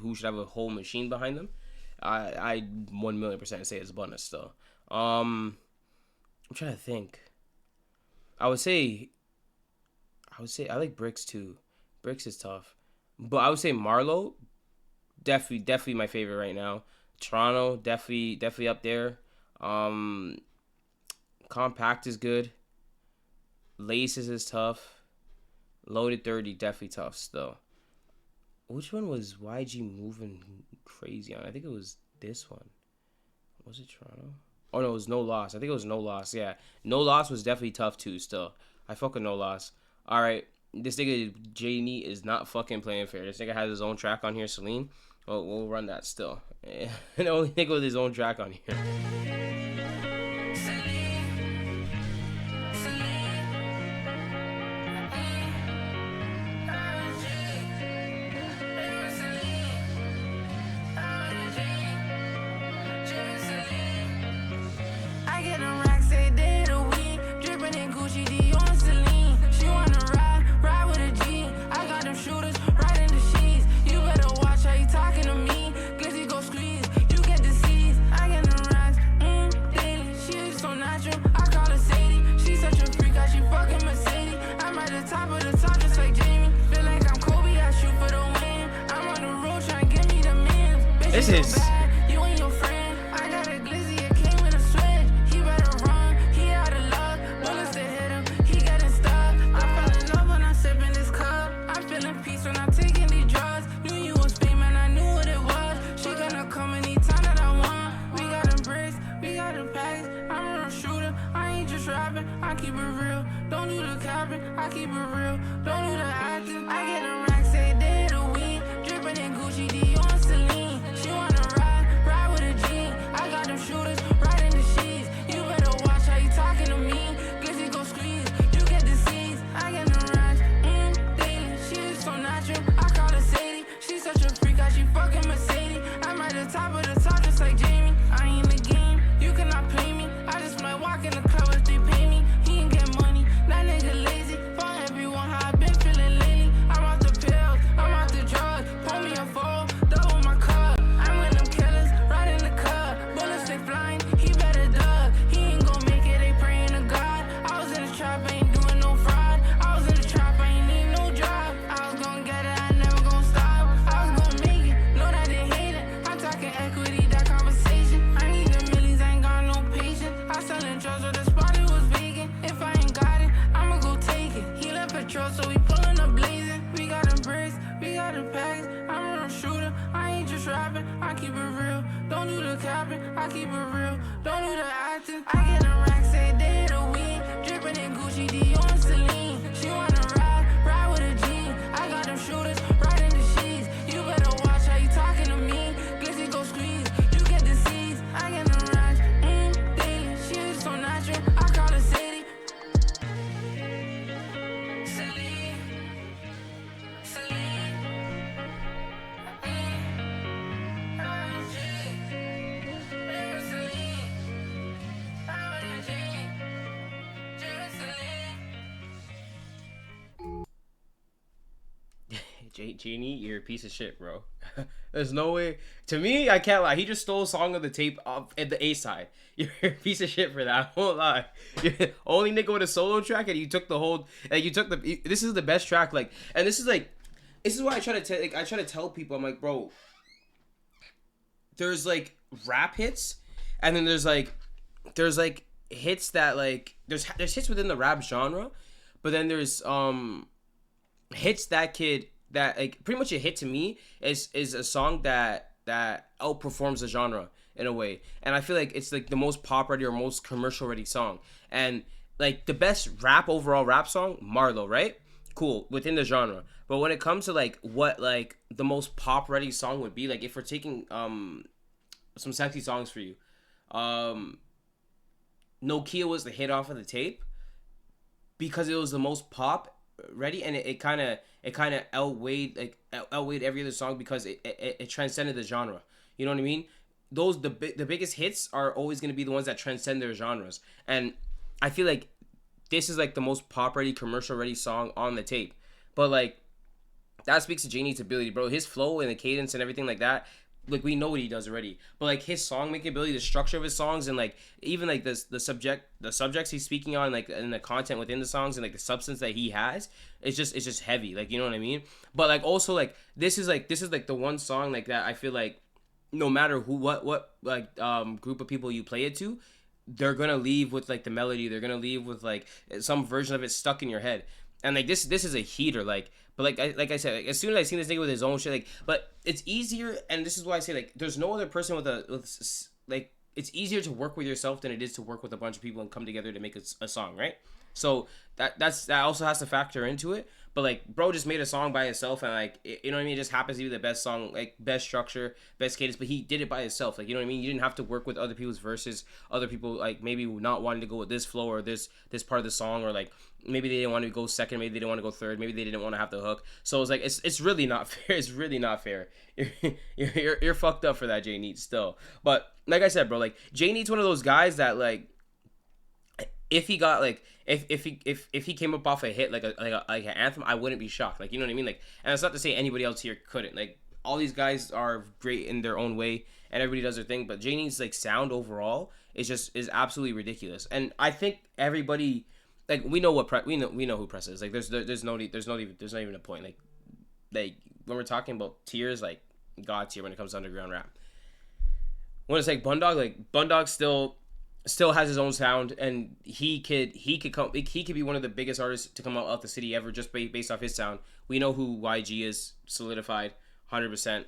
who should have a whole machine behind them, I 1,000,000% say it's Bunna still. I'm trying to think. I would say I like Bricks too. Bricks is tough, but I would say Marlo definitely my favorite right now. Toronto definitely up there. Compact is good. Laces is tough. Loaded 30 definitely tough still. Which one was YG moving crazy on? I think it was this one. Was it Toronto? Oh no, it was No Loss. I think it was No Loss. Yeah, No Loss was definitely tough too. Still, I fuck with No Loss. All right, this nigga Jane is not fucking playing fair. This nigga has his own track on here, Celine. We'll run that still. The only nigga with his own track on here. I get them racks a day a week, dripping in Gucci, Dior, Celine. She wanna ride with a G. I got them shooters right in the sheets. You better watch how you talking to me. Glizzy go squeeze, you get disease. I get them racks, daily. She is so natural, I call her Sadie. She's such a freak, how she fucking Mercedes. I'm at the top of the top, just like Jamie. Feel like I'm Kobe, I shoot for the win. I'm on the road trying to get me the mins. Bitch, This you is. so bad, you and your friend. I got a Glizzy, it came with a switch. He better run, he out of luck. Bullets that hit him, he getting stuck. I fell in love when I'm sipping this cup. I'm feeling peace when I'm taking these drugs. Knew you was fame and I knew what it was. She gonna come anytime that I want. We got them bricks, we got them packs. I'm a real shooter, I ain't just rapping. I keep it real, don't do the capping. I keep it real, don't do the acting. I get them racks a day a week, dripping in Gucci, Dior, Celine. She wanna ride with a G. I got them shooters right in the sheets. You better watch how you talking to me. Glizzy go squeeze, you get disease. I get them racks, daily. She is so natural, I call her Sadie. She's such a freak, how she fucking Mercedes. I'm at the top of the top, just like Jamie. I ain't in the game, you cannot play me. I just might walk in the club if they pay me. He ain't get money, that nigga lazy. For everyone, how I been feeling lately. I'm off the pills, I'm off the drugs. Pour me a four, double my cup. I'm with them killers, right in the cup. Bullets they flying, he better duck. He ain't gon' make it, they praying to God. I was in the trap, I ain't doing no fraud. I was in the trap, I ain't need no job. I was gon' get it, I never gon' stop. I was gon' make it, know that they hate it. I'm talking equity, that conversation. I need the millions, I ain't got no patience. I sellin' drugs, so the spot it was vacant. If I ain't got it, I'ma go take it. He left patrol, so we pullin' up blazing. We got them bricks, we got them packs. I'm a real shooter, I ain't just rapping. I keep it real, don't do the capping. I keep it real, don't do the acting. I get them racks a day a week, dripping in Gucci, Dior, Celine. She wanna ride with a G. I got them shooters right in the sheets. You better watch how you talking to me. Glizzy go squeeze, you get disease. I get them racks, daily. She is so natural, I call her Sadie. Celine, Celine. Genie, you're a piece of shit, bro. There's no way. To me, I can't lie. He just stole Song of the Tape off at the A side. You're a piece of shit for that. I won't lie. You're the only nigga with a solo track, and you took the whole. Like, you took the. This is the best track. Like, and this is like, this is why I try to tell. Like, I try to tell people. I'm like, bro. There's like rap hits, and then there's like hits that like there's hits within the rap genre, but then there's hits that like pretty much a hit to me is a song that outperforms the genre in a way, and I feel like it's like the most pop ready or most commercial ready song, and like the best overall rap song, Marlo, right? Cool, within the genre. But when it comes to like what like the most pop ready song would be, like if we're taking some sexy songs for you, Nokia was the hit off of the tape because it was the most pop ready, and it kind of outweighed every other song because it transcended the genre. You know what I mean? The biggest hits are always going to be the ones that transcend their genres, and I feel like this is like the most pop ready, commercial ready song on the tape. But like that speaks to Jane A's ability, bro. His flow and the cadence and everything like that. Like we know what he does already, but like his song making ability, the structure of his songs, and like even like the subjects he's speaking on, like and the content within the songs, and like the substance that he has, it's just heavy. Like you know what I mean? But like also like this is like the one song like that I feel like no matter what group of people you play it to, they're gonna leave with like the melody. They're gonna leave with like some version of it stuck in your head. And like this is a heater. Like, but like I said, like, as soon as I seen this nigga with his own shit, like, but it's easier. And this is why I say like, there's no other person with like, it's easier to work with yourself than it is to work with a bunch of people and come together to make a song, right? So that also has to factor into it. But like, bro just made a song by himself, and like, you know what I mean? It just happens to be the best song, like best structure, best cadence. But he did it by himself, like you know what I mean? You didn't have to work with other people's verses, other people like maybe not wanting to go with this flow or this part of the song, or like maybe they didn't want to go second, maybe they didn't want to go third, maybe they didn't want to have the hook. So it's like it's really not fair. It's really not fair. You're fucked up for that, Jane A still. But like I said, bro, like Jane A's one of those guys that like if he got like if he came up off a hit like an anthem, I wouldn't be shocked. Like you know what I mean? Like, and it's not to say anybody else here couldn't. Like all these guys are great in their own way, and everybody does their thing. But Jane A's like sound overall is absolutely ridiculous. And I think everybody like we know who Press is. Like there's not even a point. Like when we're talking about tiers, like God tier when it comes to underground rap. When it's like Bundog still has his own sound, and he could be one of the biggest artists to come out the city ever just based off his sound. We know who YG is, solidified 100%.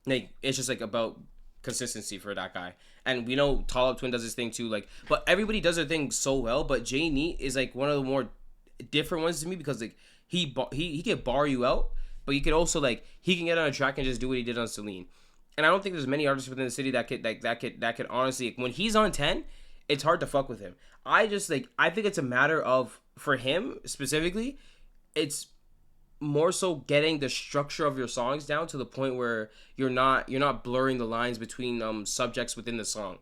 Like it's just like about consistency for that guy, and we know Tall Up Twin does his thing too. Like, but everybody does their thing so well. But Jane A is like one of the more different ones to me because like he can bar you out, but he could also like he can get on a track and just do what he did on Celine. And I don't think there's many artists within the city that could honestly, when he's on 10, it's hard to fuck with him. I think it's a matter of, for him specifically, it's more so getting the structure of your songs down to the point where you're not blurring the lines between subjects within the song.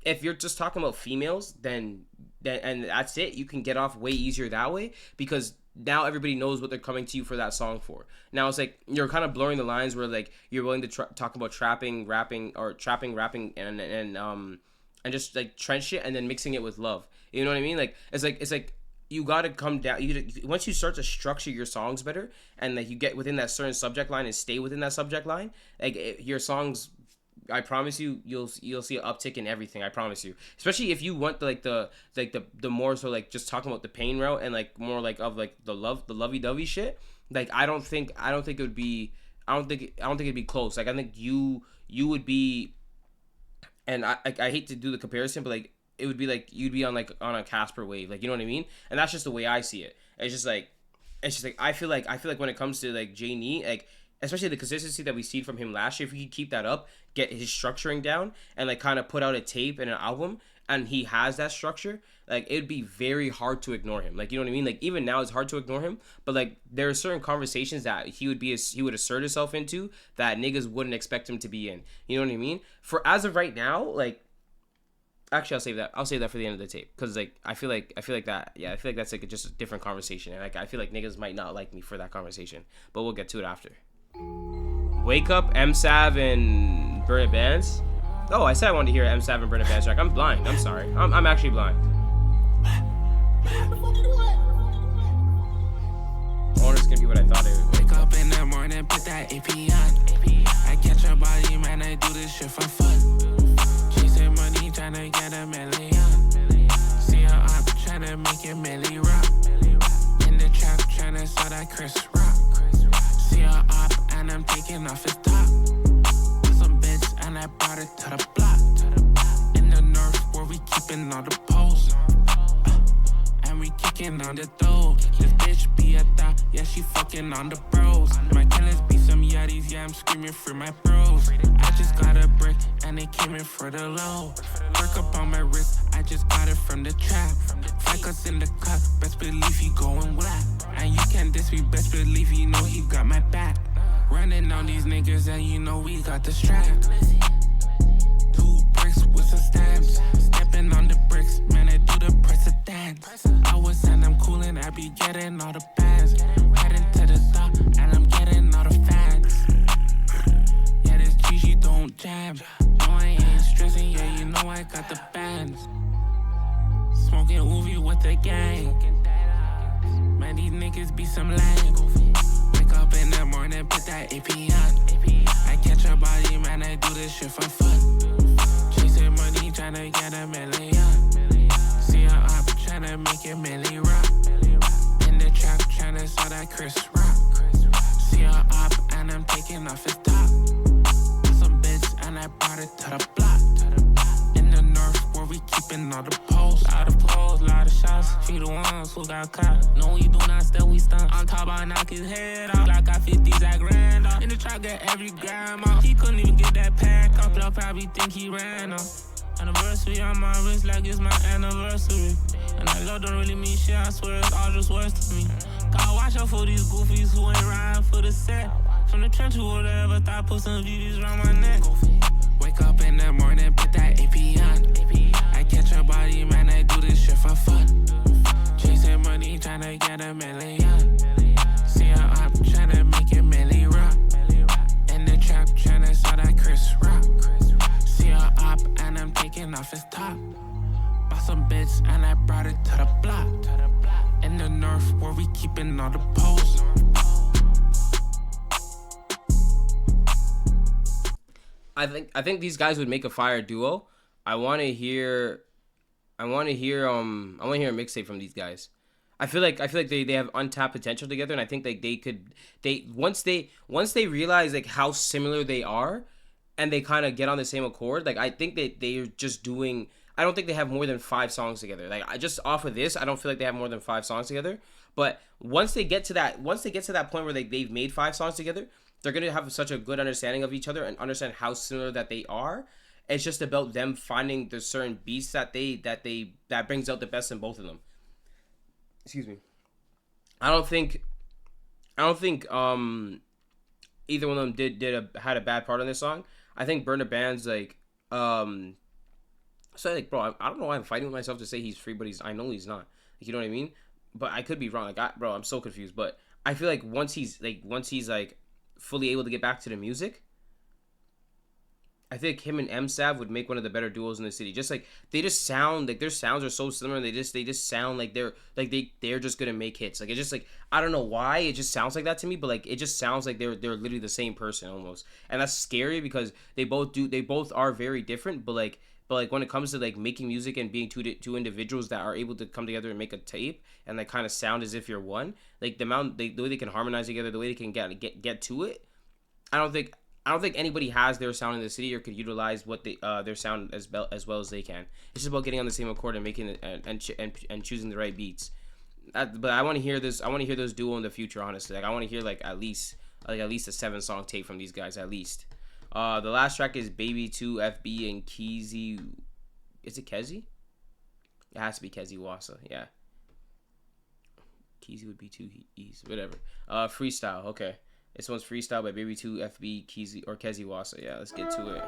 If you're just talking about females, then and that's it, you can get off way easier that way because now everybody knows what they're coming to you for that song for. Now it's like you're kind of blurring the lines where like you're willing to talk about trapping, rapping, and just like trench shit and then mixing it with love. You know what I mean? Like it's like you gotta come down. Once you start to structure your songs better and like you get within that certain subject line and stay within that subject line, like your songs, I promise you, you'll see an uptick in everything. I promise you. Especially if you want the more so like just talking about the pain route and like more like of like the lovey-dovey shit. Like I don't think it'd be close. Like I think you would be, and I hate to do the comparison, but like it would be like you'd be on a Casper wave. Like you know what I mean? And that's just the way I see it. It's just like I feel like when it comes to like Jane A, like especially the consistency that we see from him last year, if he could keep that up, get his structuring down, and like kind of put out a tape and an album, and he has that structure, like it'd be very hard to ignore him. Like you know what I mean? Like even now it's hard to ignore him, but like there are certain conversations that he would assert himself into that niggas wouldn't expect him to be in. You know what I mean? For as of right now, like actually I'll save that for the end of the tape because like I feel like that's like just a different conversation, and like I feel like niggas might not like me for that conversation, but we'll get to it after. Wake Up, M-Sav, and Burn It Bands. Oh, I said I wanted to hear M-Sav and Burn It Bands track. I'm blind. I'm sorry. I'm actually blind. Oh, this is gonna be what I thought it would. Wake up in the morning, put that AP on. I catch your body, man, I do this shit for fun. Chasing money, tryna get $1 million. See her up, tryna make it Millie rock. In the trap, tryna sell that Chris Rock. See her up, and I'm taking off his top. Some bitch, and I brought it to the block. In the north, where we keeping all the poles. And we kicking on the door. This bitch be a thot, yeah, she fucking on the bros. My killers be some yachties, yeah, I'm screaming for my bros. I just got a brick, and they came in for the low. Work up on my wrist, I just got it from the trap. Ficus in the cup, best believe he going black. And you can diss me, best believe you know he got my back. Running on these niggas and you know we got the strap. 2 bricks with some stamps. Stepping on the bricks, man, I do the precedence. I was and I'm coolin', I be getting all the bands. Heading to the top and I'm getting all the fans. Yeah, this Gigi don't jam. No, I ain't stressing, yeah, you know I got the bands. Smoking Uvi with the gang. Man, these niggas be some lame. Wake up in the morning, put that AP on. I catch a body, man, I do this shit for fun. Chasing money, tryna get a million. See her up, tryna make it Millie Rock. In the trap, tryna sell that Chris Rock. See her up, and I'm taking off his top. Some bitch, and I brought it to the block. In the north, where we keepin' all the poles. Lot of poles, lot of shots. She the ones who got caught. No, we do not still we stunt. On top, I knock his head off. Like I 50s, I grand off. In the trap, get every gram off. He couldn't even get that pack up. Y'all probably think he ran off. Anniversary on my wrist like it's my anniversary. And that love don't really mean shit, I swear it's all just words to me. Gotta watch out for these goofies who ain't riding for the set. From the trench, who would ever thought put some VVs around my neck. Wake up in the morning, put that AP on. I catch a body, man, I do this shit for fun. Chasing money, tryna get a million. See her up, tryna make it Millie Rock. In the trap, tryna sell that Chris Rock. See her up, and I'm taking off his top. Bought some bits, and I brought it to the block. In the north, where we keepin' all the poles. I think these guys would make a fire duo. I want to hear a mixtape from these guys. I feel like they have untapped potential together, and I think like they once they realize like how similar they are, and they kind of get on the same accord. Like I think they're just doing. I don't think they have more than 5 songs together. Like I just off of this, I don't feel like they have more than 5 songs together. But once they get to that point where they've made 5 songs together, they're gonna have such a good understanding of each other and understand how similar that they are. It's just about them finding the certain beats that brings out the best in both of them. Excuse me. I don't think either one of them had a bad part on this song. I think Burna Band's like so like bro, I don't know why I'm fighting with myself to say he's free, but I know he's not. Like, you know what I mean? But I could be wrong. Like I'm so confused. But I feel like once he's fully able to get back to the music, I think him and M-Sav would make one of the better duos in the city. Just like they just sound like their sounds are so similar, and they just sound like they're just gonna make hits. Like it just like I don't know why it just sounds like that to me, but like it just sounds like they're literally the same person almost, and that's scary because they both are very different, but like when it comes to like making music and being two individuals that are able to come together and make a tape and like kind of sound as if you're one, like the way they can harmonize together, the way they can get to it, I don't think anybody has their sound in the city or could utilize what their sound as well as they can. It's just about getting on the same accord and making it and choosing the right beats. But I want to hear this. I want to hear this duo in the future. Honestly, like I want to hear like at least a 7-song tape from these guys at least. The last track is Baby 2, FB, and Keezy. Is it Kezi? It has to be Kezi Wasa. Yeah. Keezy would be 2 E's. Whatever. Freestyle. Okay. This one's Freestyle by Baby 2, FB, Keezy, or Kezi Wasa. Yeah, let's get to it.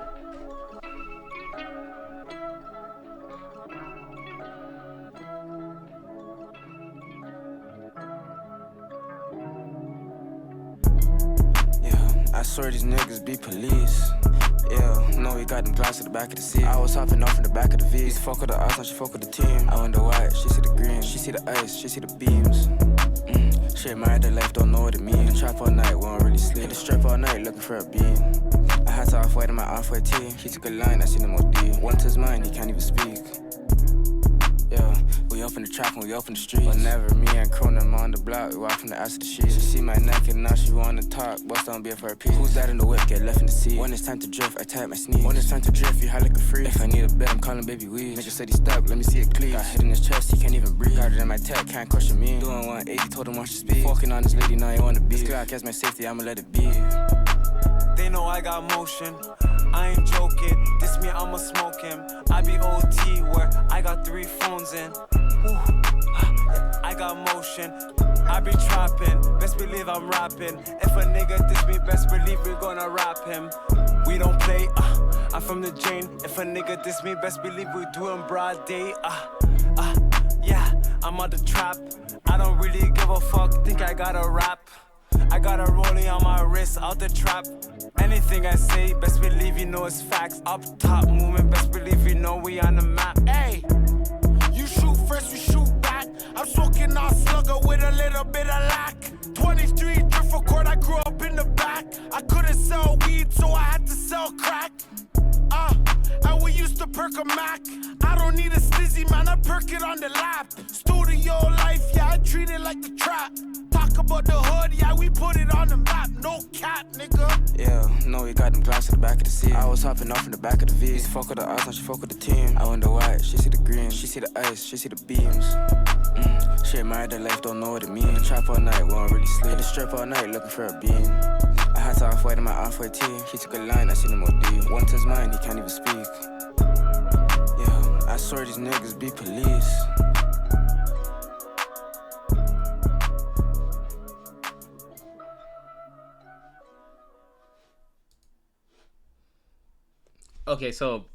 I swear these niggas be police. Yeah, no, he got them glass at the back of the seat. I was hopping off in the back of the V. Used to fuck with the ice, now she fuck with the team. I wonder why, she see the green, she see the ice, she see the beams. She admired the life, don't know what it means. The trap all night, won't really sleep. Hit the strip all night, looking for a beam. I had to off-white in my off-white tee. He took a line, I seen him OD. One to his mind, he can't even speak. Yeah, we up in the trap and we up in the streets. Whenever me and Cronin on the block, we walk from the ass to the sheet. She see my neck and now she wanna talk. Bust down beer for a piece. Who's that in the whip? Get left in the seat. When it's time to drift, I tap my sneeze. When it's time to drift, you high like a freak. If I need a bed, I'm calling baby weed. Nigga said he stuck, let me see it clean. Got hit in his chest, he can't even breathe. Got it in my tech, can't question me. Doing 180, told him watch your speed. Fucking on this lady, now you wanna be. This Glock has my safety, I'ma let it be. They know I got motion, I ain't joking. This me, I'ma smoke him. I be OT where I got 3 phones in. Ooh, I got motion. I be trapping, best believe I'm rapping. If a nigga diss me, best believe we gonna rap him. We don't play, I'm from the Jane. If a nigga diss me, best believe we do in broad day. Yeah, I'm on the trap. I don't really give a fuck, think I gotta rap. I got a rollie on my wrist, out the trap. Anything I say, best believe you know it's facts. Up top movement, best believe you know we on the map. Hey, you shoot first, we shoot back. I'm smoking on slugger with a little bit of lack. 23 drift record, I grew up in the back. I couldn't sell weed, so I had to sell crack. And we used to perk a Mac. I don't need a stizzy, man, I perk it on the lap. Studio life, yeah, I treat it like the trap. Talk about the hood, yeah, we put it on the map. No cap, nigga. Yeah, no, he got them glass in the back of the seat. I was hopping off in the back of the V. Used to fuck with the odds, now she fuck with the team. I wonder why, she see the green. She see the ice, she see the beams. She admired that life, don't know what it means. The trap all night, won't really sleep. Hit the strip all night, looking for a beam. I had to off-white in my off-white tee. He took a line, I seen him OD. One to his mind, he can't even speak. Yeah, I swear these niggas be police. Okay, so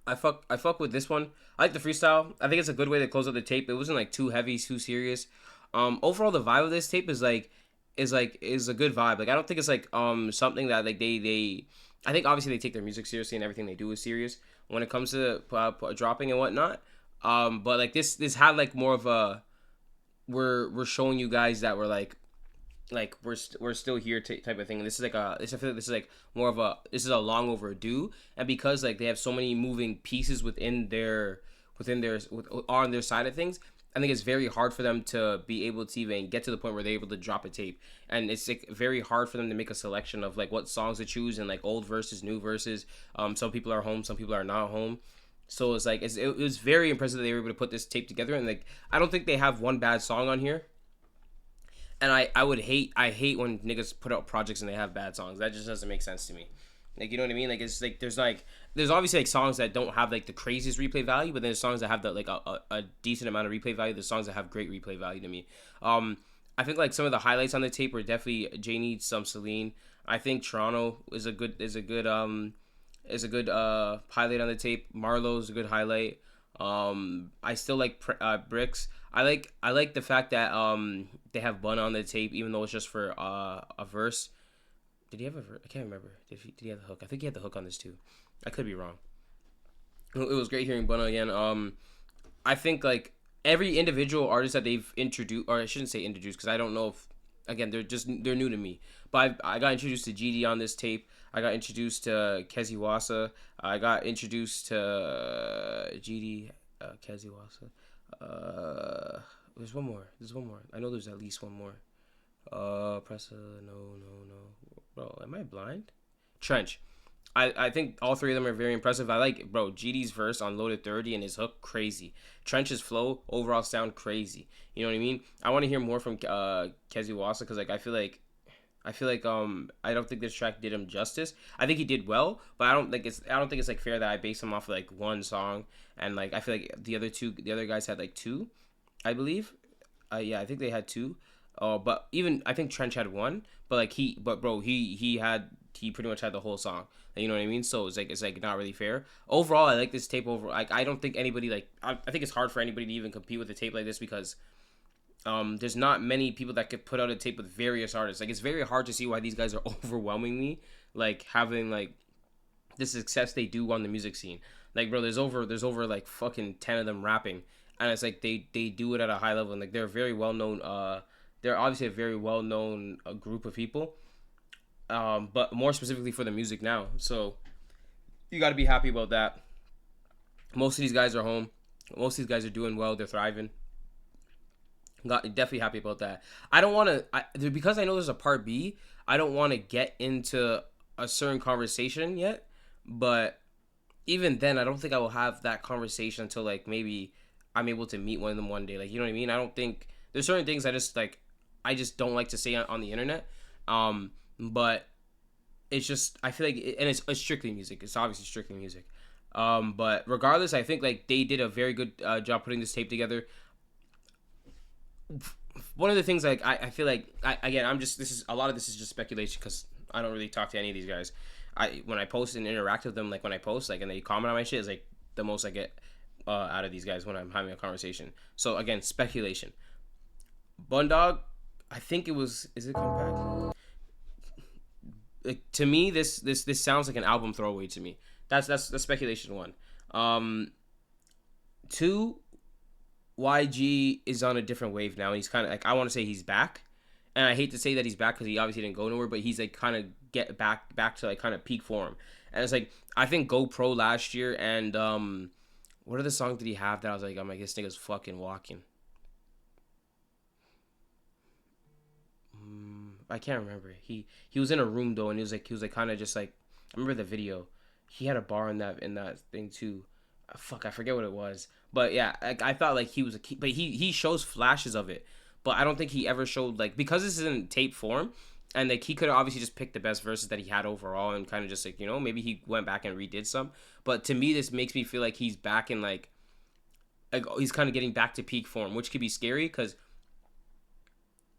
I fuck with this one. I like the freestyle. I think it's a good way to close out the tape. It wasn't like too heavy, too serious. Overall, the vibe of this tape is a good vibe. Like I don't think it's like something that like they I think obviously they take their music seriously and everything they do is serious when it comes to dropping and whatnot. But like this had like more of a we're showing you guys that we're like we're still here type of thing. And this is like I feel like this is like more of a long overdue, and because like they have so many moving pieces on their side of things, I think it's very hard for them to be able to even get to the point where they're able to drop a tape, and it's like very hard for them to make a selection of like what songs to choose and like old verses, new verses. Some people are home, some people are not home. So it's like it was very impressive that they were able to put this tape together, and like I don't think they have one bad song on here. And I hate when niggas put out projects and they have bad songs. That just doesn't make sense to me. Like, you know what I mean? Like, it's like there's obviously like songs that don't have like the craziest replay value, but then there's songs that have like a decent amount of replay value. There's songs that have great replay value to me. I think like some of the highlights on the tape were definitely Jane A, some Socialyt. I think Toronto is a good highlight on the tape. Marlowe's a good highlight. I still like Bricks. I like the fact that they have Bun on the tape, even though it's just for a verse. Did he have a verse? I can't remember. Did he have the hook? I think he had the hook on this too. I could be wrong. It was great hearing Bun again. I think like every individual artist that they've introduced, or I shouldn't say introduced, because I don't know if, again, they're new to me. But I got introduced to GD on this tape. I got introduced to Kezi Wasa. I got introduced to GD, Kezi Wasa. There's one more. I know there's at least one more. No. Bro, am I blind? Trench. I think all three of them are very impressive. I like, bro, GD's verse on Loaded 30 and his hook, crazy. Trench's flow, overall sound, crazy. You know what I mean? I want to hear more from Kezi Wasa, because like I feel like I don't think this track did him justice. I think he did well, but I don't think it's like fair that I base him off of like one song, and like I feel like the other guys had like two, I believe. Yeah, I think they had two. But even I think Trench had one, but like he pretty much had the whole song. You know what I mean? So it's like not really fair. Overall, I like this tape over. Like I don't think anybody like I think it's hard for anybody to even compete with a tape like this, because there's not many people that could put out a tape with various artists. Like it's very hard to see why these guys are overwhelmingly like having like the success they do on the music scene. Like bro, there's over like fucking 10 of them rapping, and it's like they do it at a high level, and like they're very well known. They're obviously a very well known group of people. But more specifically for the music now. So you got to be happy about that. Most of these guys are home. Most of these guys are doing well. They're thriving. Definitely happy about that. I don't want to, because I know there's a part B, I don't want to get into a certain conversation yet. But even then, I don't think I will have that conversation until like maybe I'm able to meet one of them one day. Like, you know what I mean? I don't think, there's certain things I just don't like to say on the internet. But it's just, I feel like, and it's strictly music. It's obviously strictly music. But regardless, I think like they did a very good job putting this tape together. one of the things like I feel like this is a lot of this is just speculation because I don't really talk to any of these guys. When I post and interact with them, like when I post like and they comment on my shit is like the most I get out of these guys when I'm having a conversation. So again, speculation. Bundog, I think it was. Is it compact? Like, to me, this sounds like an album throwaway to me. That's speculation one. 2, YG is on a different wave now. He's kind of like, I want to say he's back, and I hate to say that he's back because he obviously didn't go nowhere, but he's like kind of get back to like kind of peak form. And it's like I think Go Pro last year and what other songs did he have that I was like, I'm like, this nigga's fucking walking. I can't remember. He was in a room though, and he was like kind of just like, I remember the video. He had a bar in that thing too. Fuck, I forget what it was. But yeah, I thought like he was but he shows flashes of it. But I don't think he ever showed like, because this is in tape form, and like he could have obviously just picked the best verses that he had overall and kind of just like, you know, maybe he went back and redid some. But to me, this makes me feel like he's back in like he's kind of getting back to peak form, which could be scary because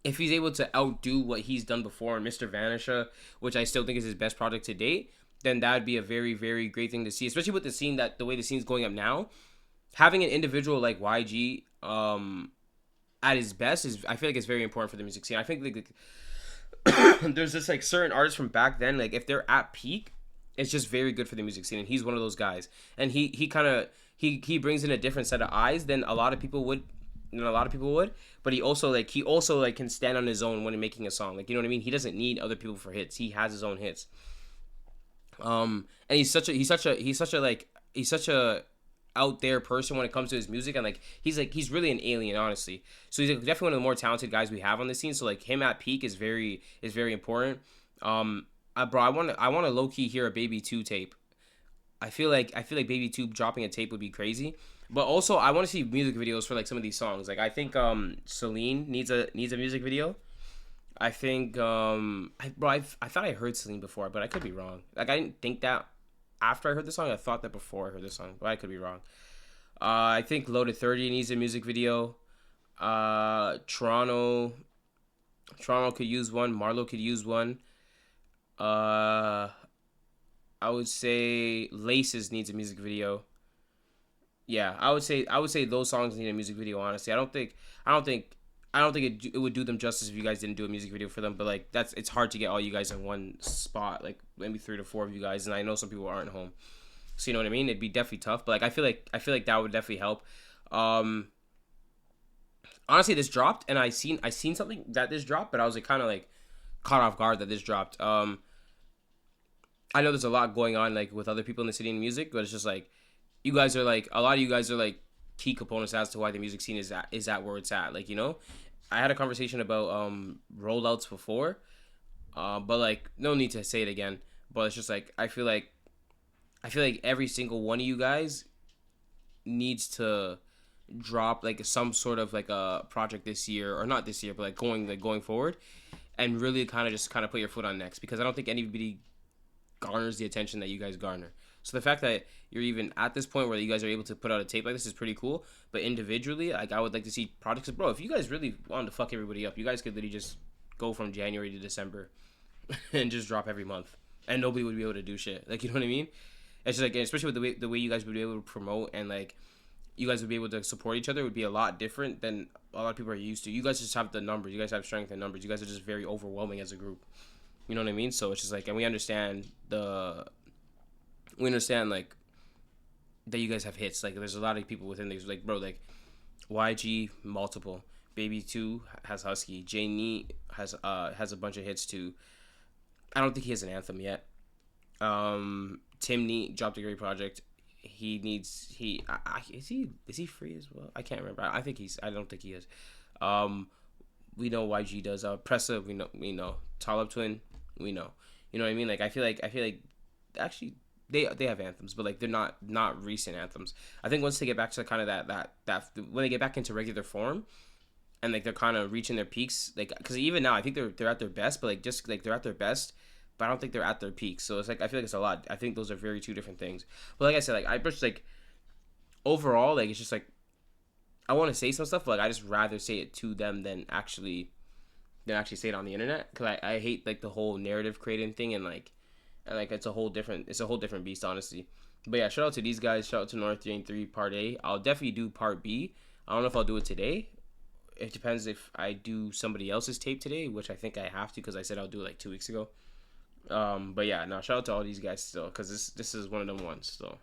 if he's able to outdo what he's done before in Mr. Vanisha, which I still think is his best project to date, then that would be a very, very great thing to see, especially with the scene the way the scene's going up now. Having an individual like YG at his best is, I feel like it's very important for the music scene. I think like there's just like certain artists from back then, like if they're at peak, it's just very good for the music scene, and he's one of those guys. And he kind of he brings in a different set of eyes than a lot of people would. But he also can stand on his own when making a song. Like, you know what I mean? He doesn't need other people for hits. He has his own hits. And he's such a out there person when it comes to his music, and like he's really an alien, honestly. So he's like, definitely one of the more talented guys we have on the scene. So like him at peak is very important. Bro, I want to low key hear a Baby 2 tape. I feel like Baby 2 dropping a tape would be crazy. But also, I want to see music videos for like some of these songs. Like I think Celine needs a music video. I think I thought I heard Celine before, but I could be wrong. Like I didn't think that after I heard the song. I thought that before I heard the song, but I could be wrong. I think Loaded 30 needs a music video. Toronto could use one. Marlo could use one. I would say Laces needs a music video. Yeah, I would say those songs need a music video. Honestly, I don't think it would do them justice if you guys didn't do a music video for them. But like it's hard to get all you guys in one spot. Like maybe 3 to 4 of you guys, and I know some people aren't home, so you know what I mean. It'd be definitely tough. But like I feel like that would definitely help. Honestly, this dropped, and I seen something that this dropped, but I was like kind of like caught off guard that this dropped. I know there's a lot going on like with other people in the city in music, but it's just like. You guys are like, a lot of you guys are like key components as to why the music scene is at where it's at. Like, you know, I had a conversation about rollouts before, but like no need to say it again. But it's just like I feel like every single one of you guys needs to drop like some sort of like a project this year, or not this year, but like going forward, and really kind of put your foot on next, because I don't think anybody garners the attention that you guys garner. So the fact that you're even at this point where you guys are able to put out a tape like this is pretty cool. But individually, like I would like to see projects. Bro, if you guys really wanted to fuck everybody up, you guys could literally just go from January to December and just drop every month, and nobody would be able to do shit. Like, you know what I mean? It's just like, especially with the way you guys would be able to promote, and like you guys would be able to support each other, would be a lot different than a lot of people are used to. You guys just have the numbers. You guys have strength in numbers. You guys are just very overwhelming as a group. You know what I mean? So it's just like, and we understand like that you guys have hits. Like there's a lot of people within these, like, bro, like YG multiple, Baby 2 has Husky, Jane A has a bunch of hits too. I don't think he has an anthem yet. Tim Nee dropped a great project. Is he free as well? I can't remember. I don't think he is. We know YG does. Pressa, we know. Talib Twin, we know. You know what I mean? Like I feel like actually they have anthems, but like they're not recent anthems. I think once they get back to kind of that when they get back into regular form, and like they're kind of reaching their peaks, like, because even now I think they're at their best, but like just like they're at their best, but I don't think they're at their peak. So it's like I feel like it's a lot. I think those are very two different things. But like I said, like I just like overall, like it's just like I want to say some stuff, but like, I just rather say it to them than actually say it on the internet, because I hate like the whole narrative creating thing, and like it's a whole different beast, honestly. But yeah, shout out to these guys. Shout out to North Jane 3 Part A. I'll definitely do Part B. I don't know if I'll do it today. It depends if I do somebody else's tape today, which I think I have to, because I said I'll do it like 2 weeks ago. But yeah, no, shout out to all these guys still, because this is one of them ones still.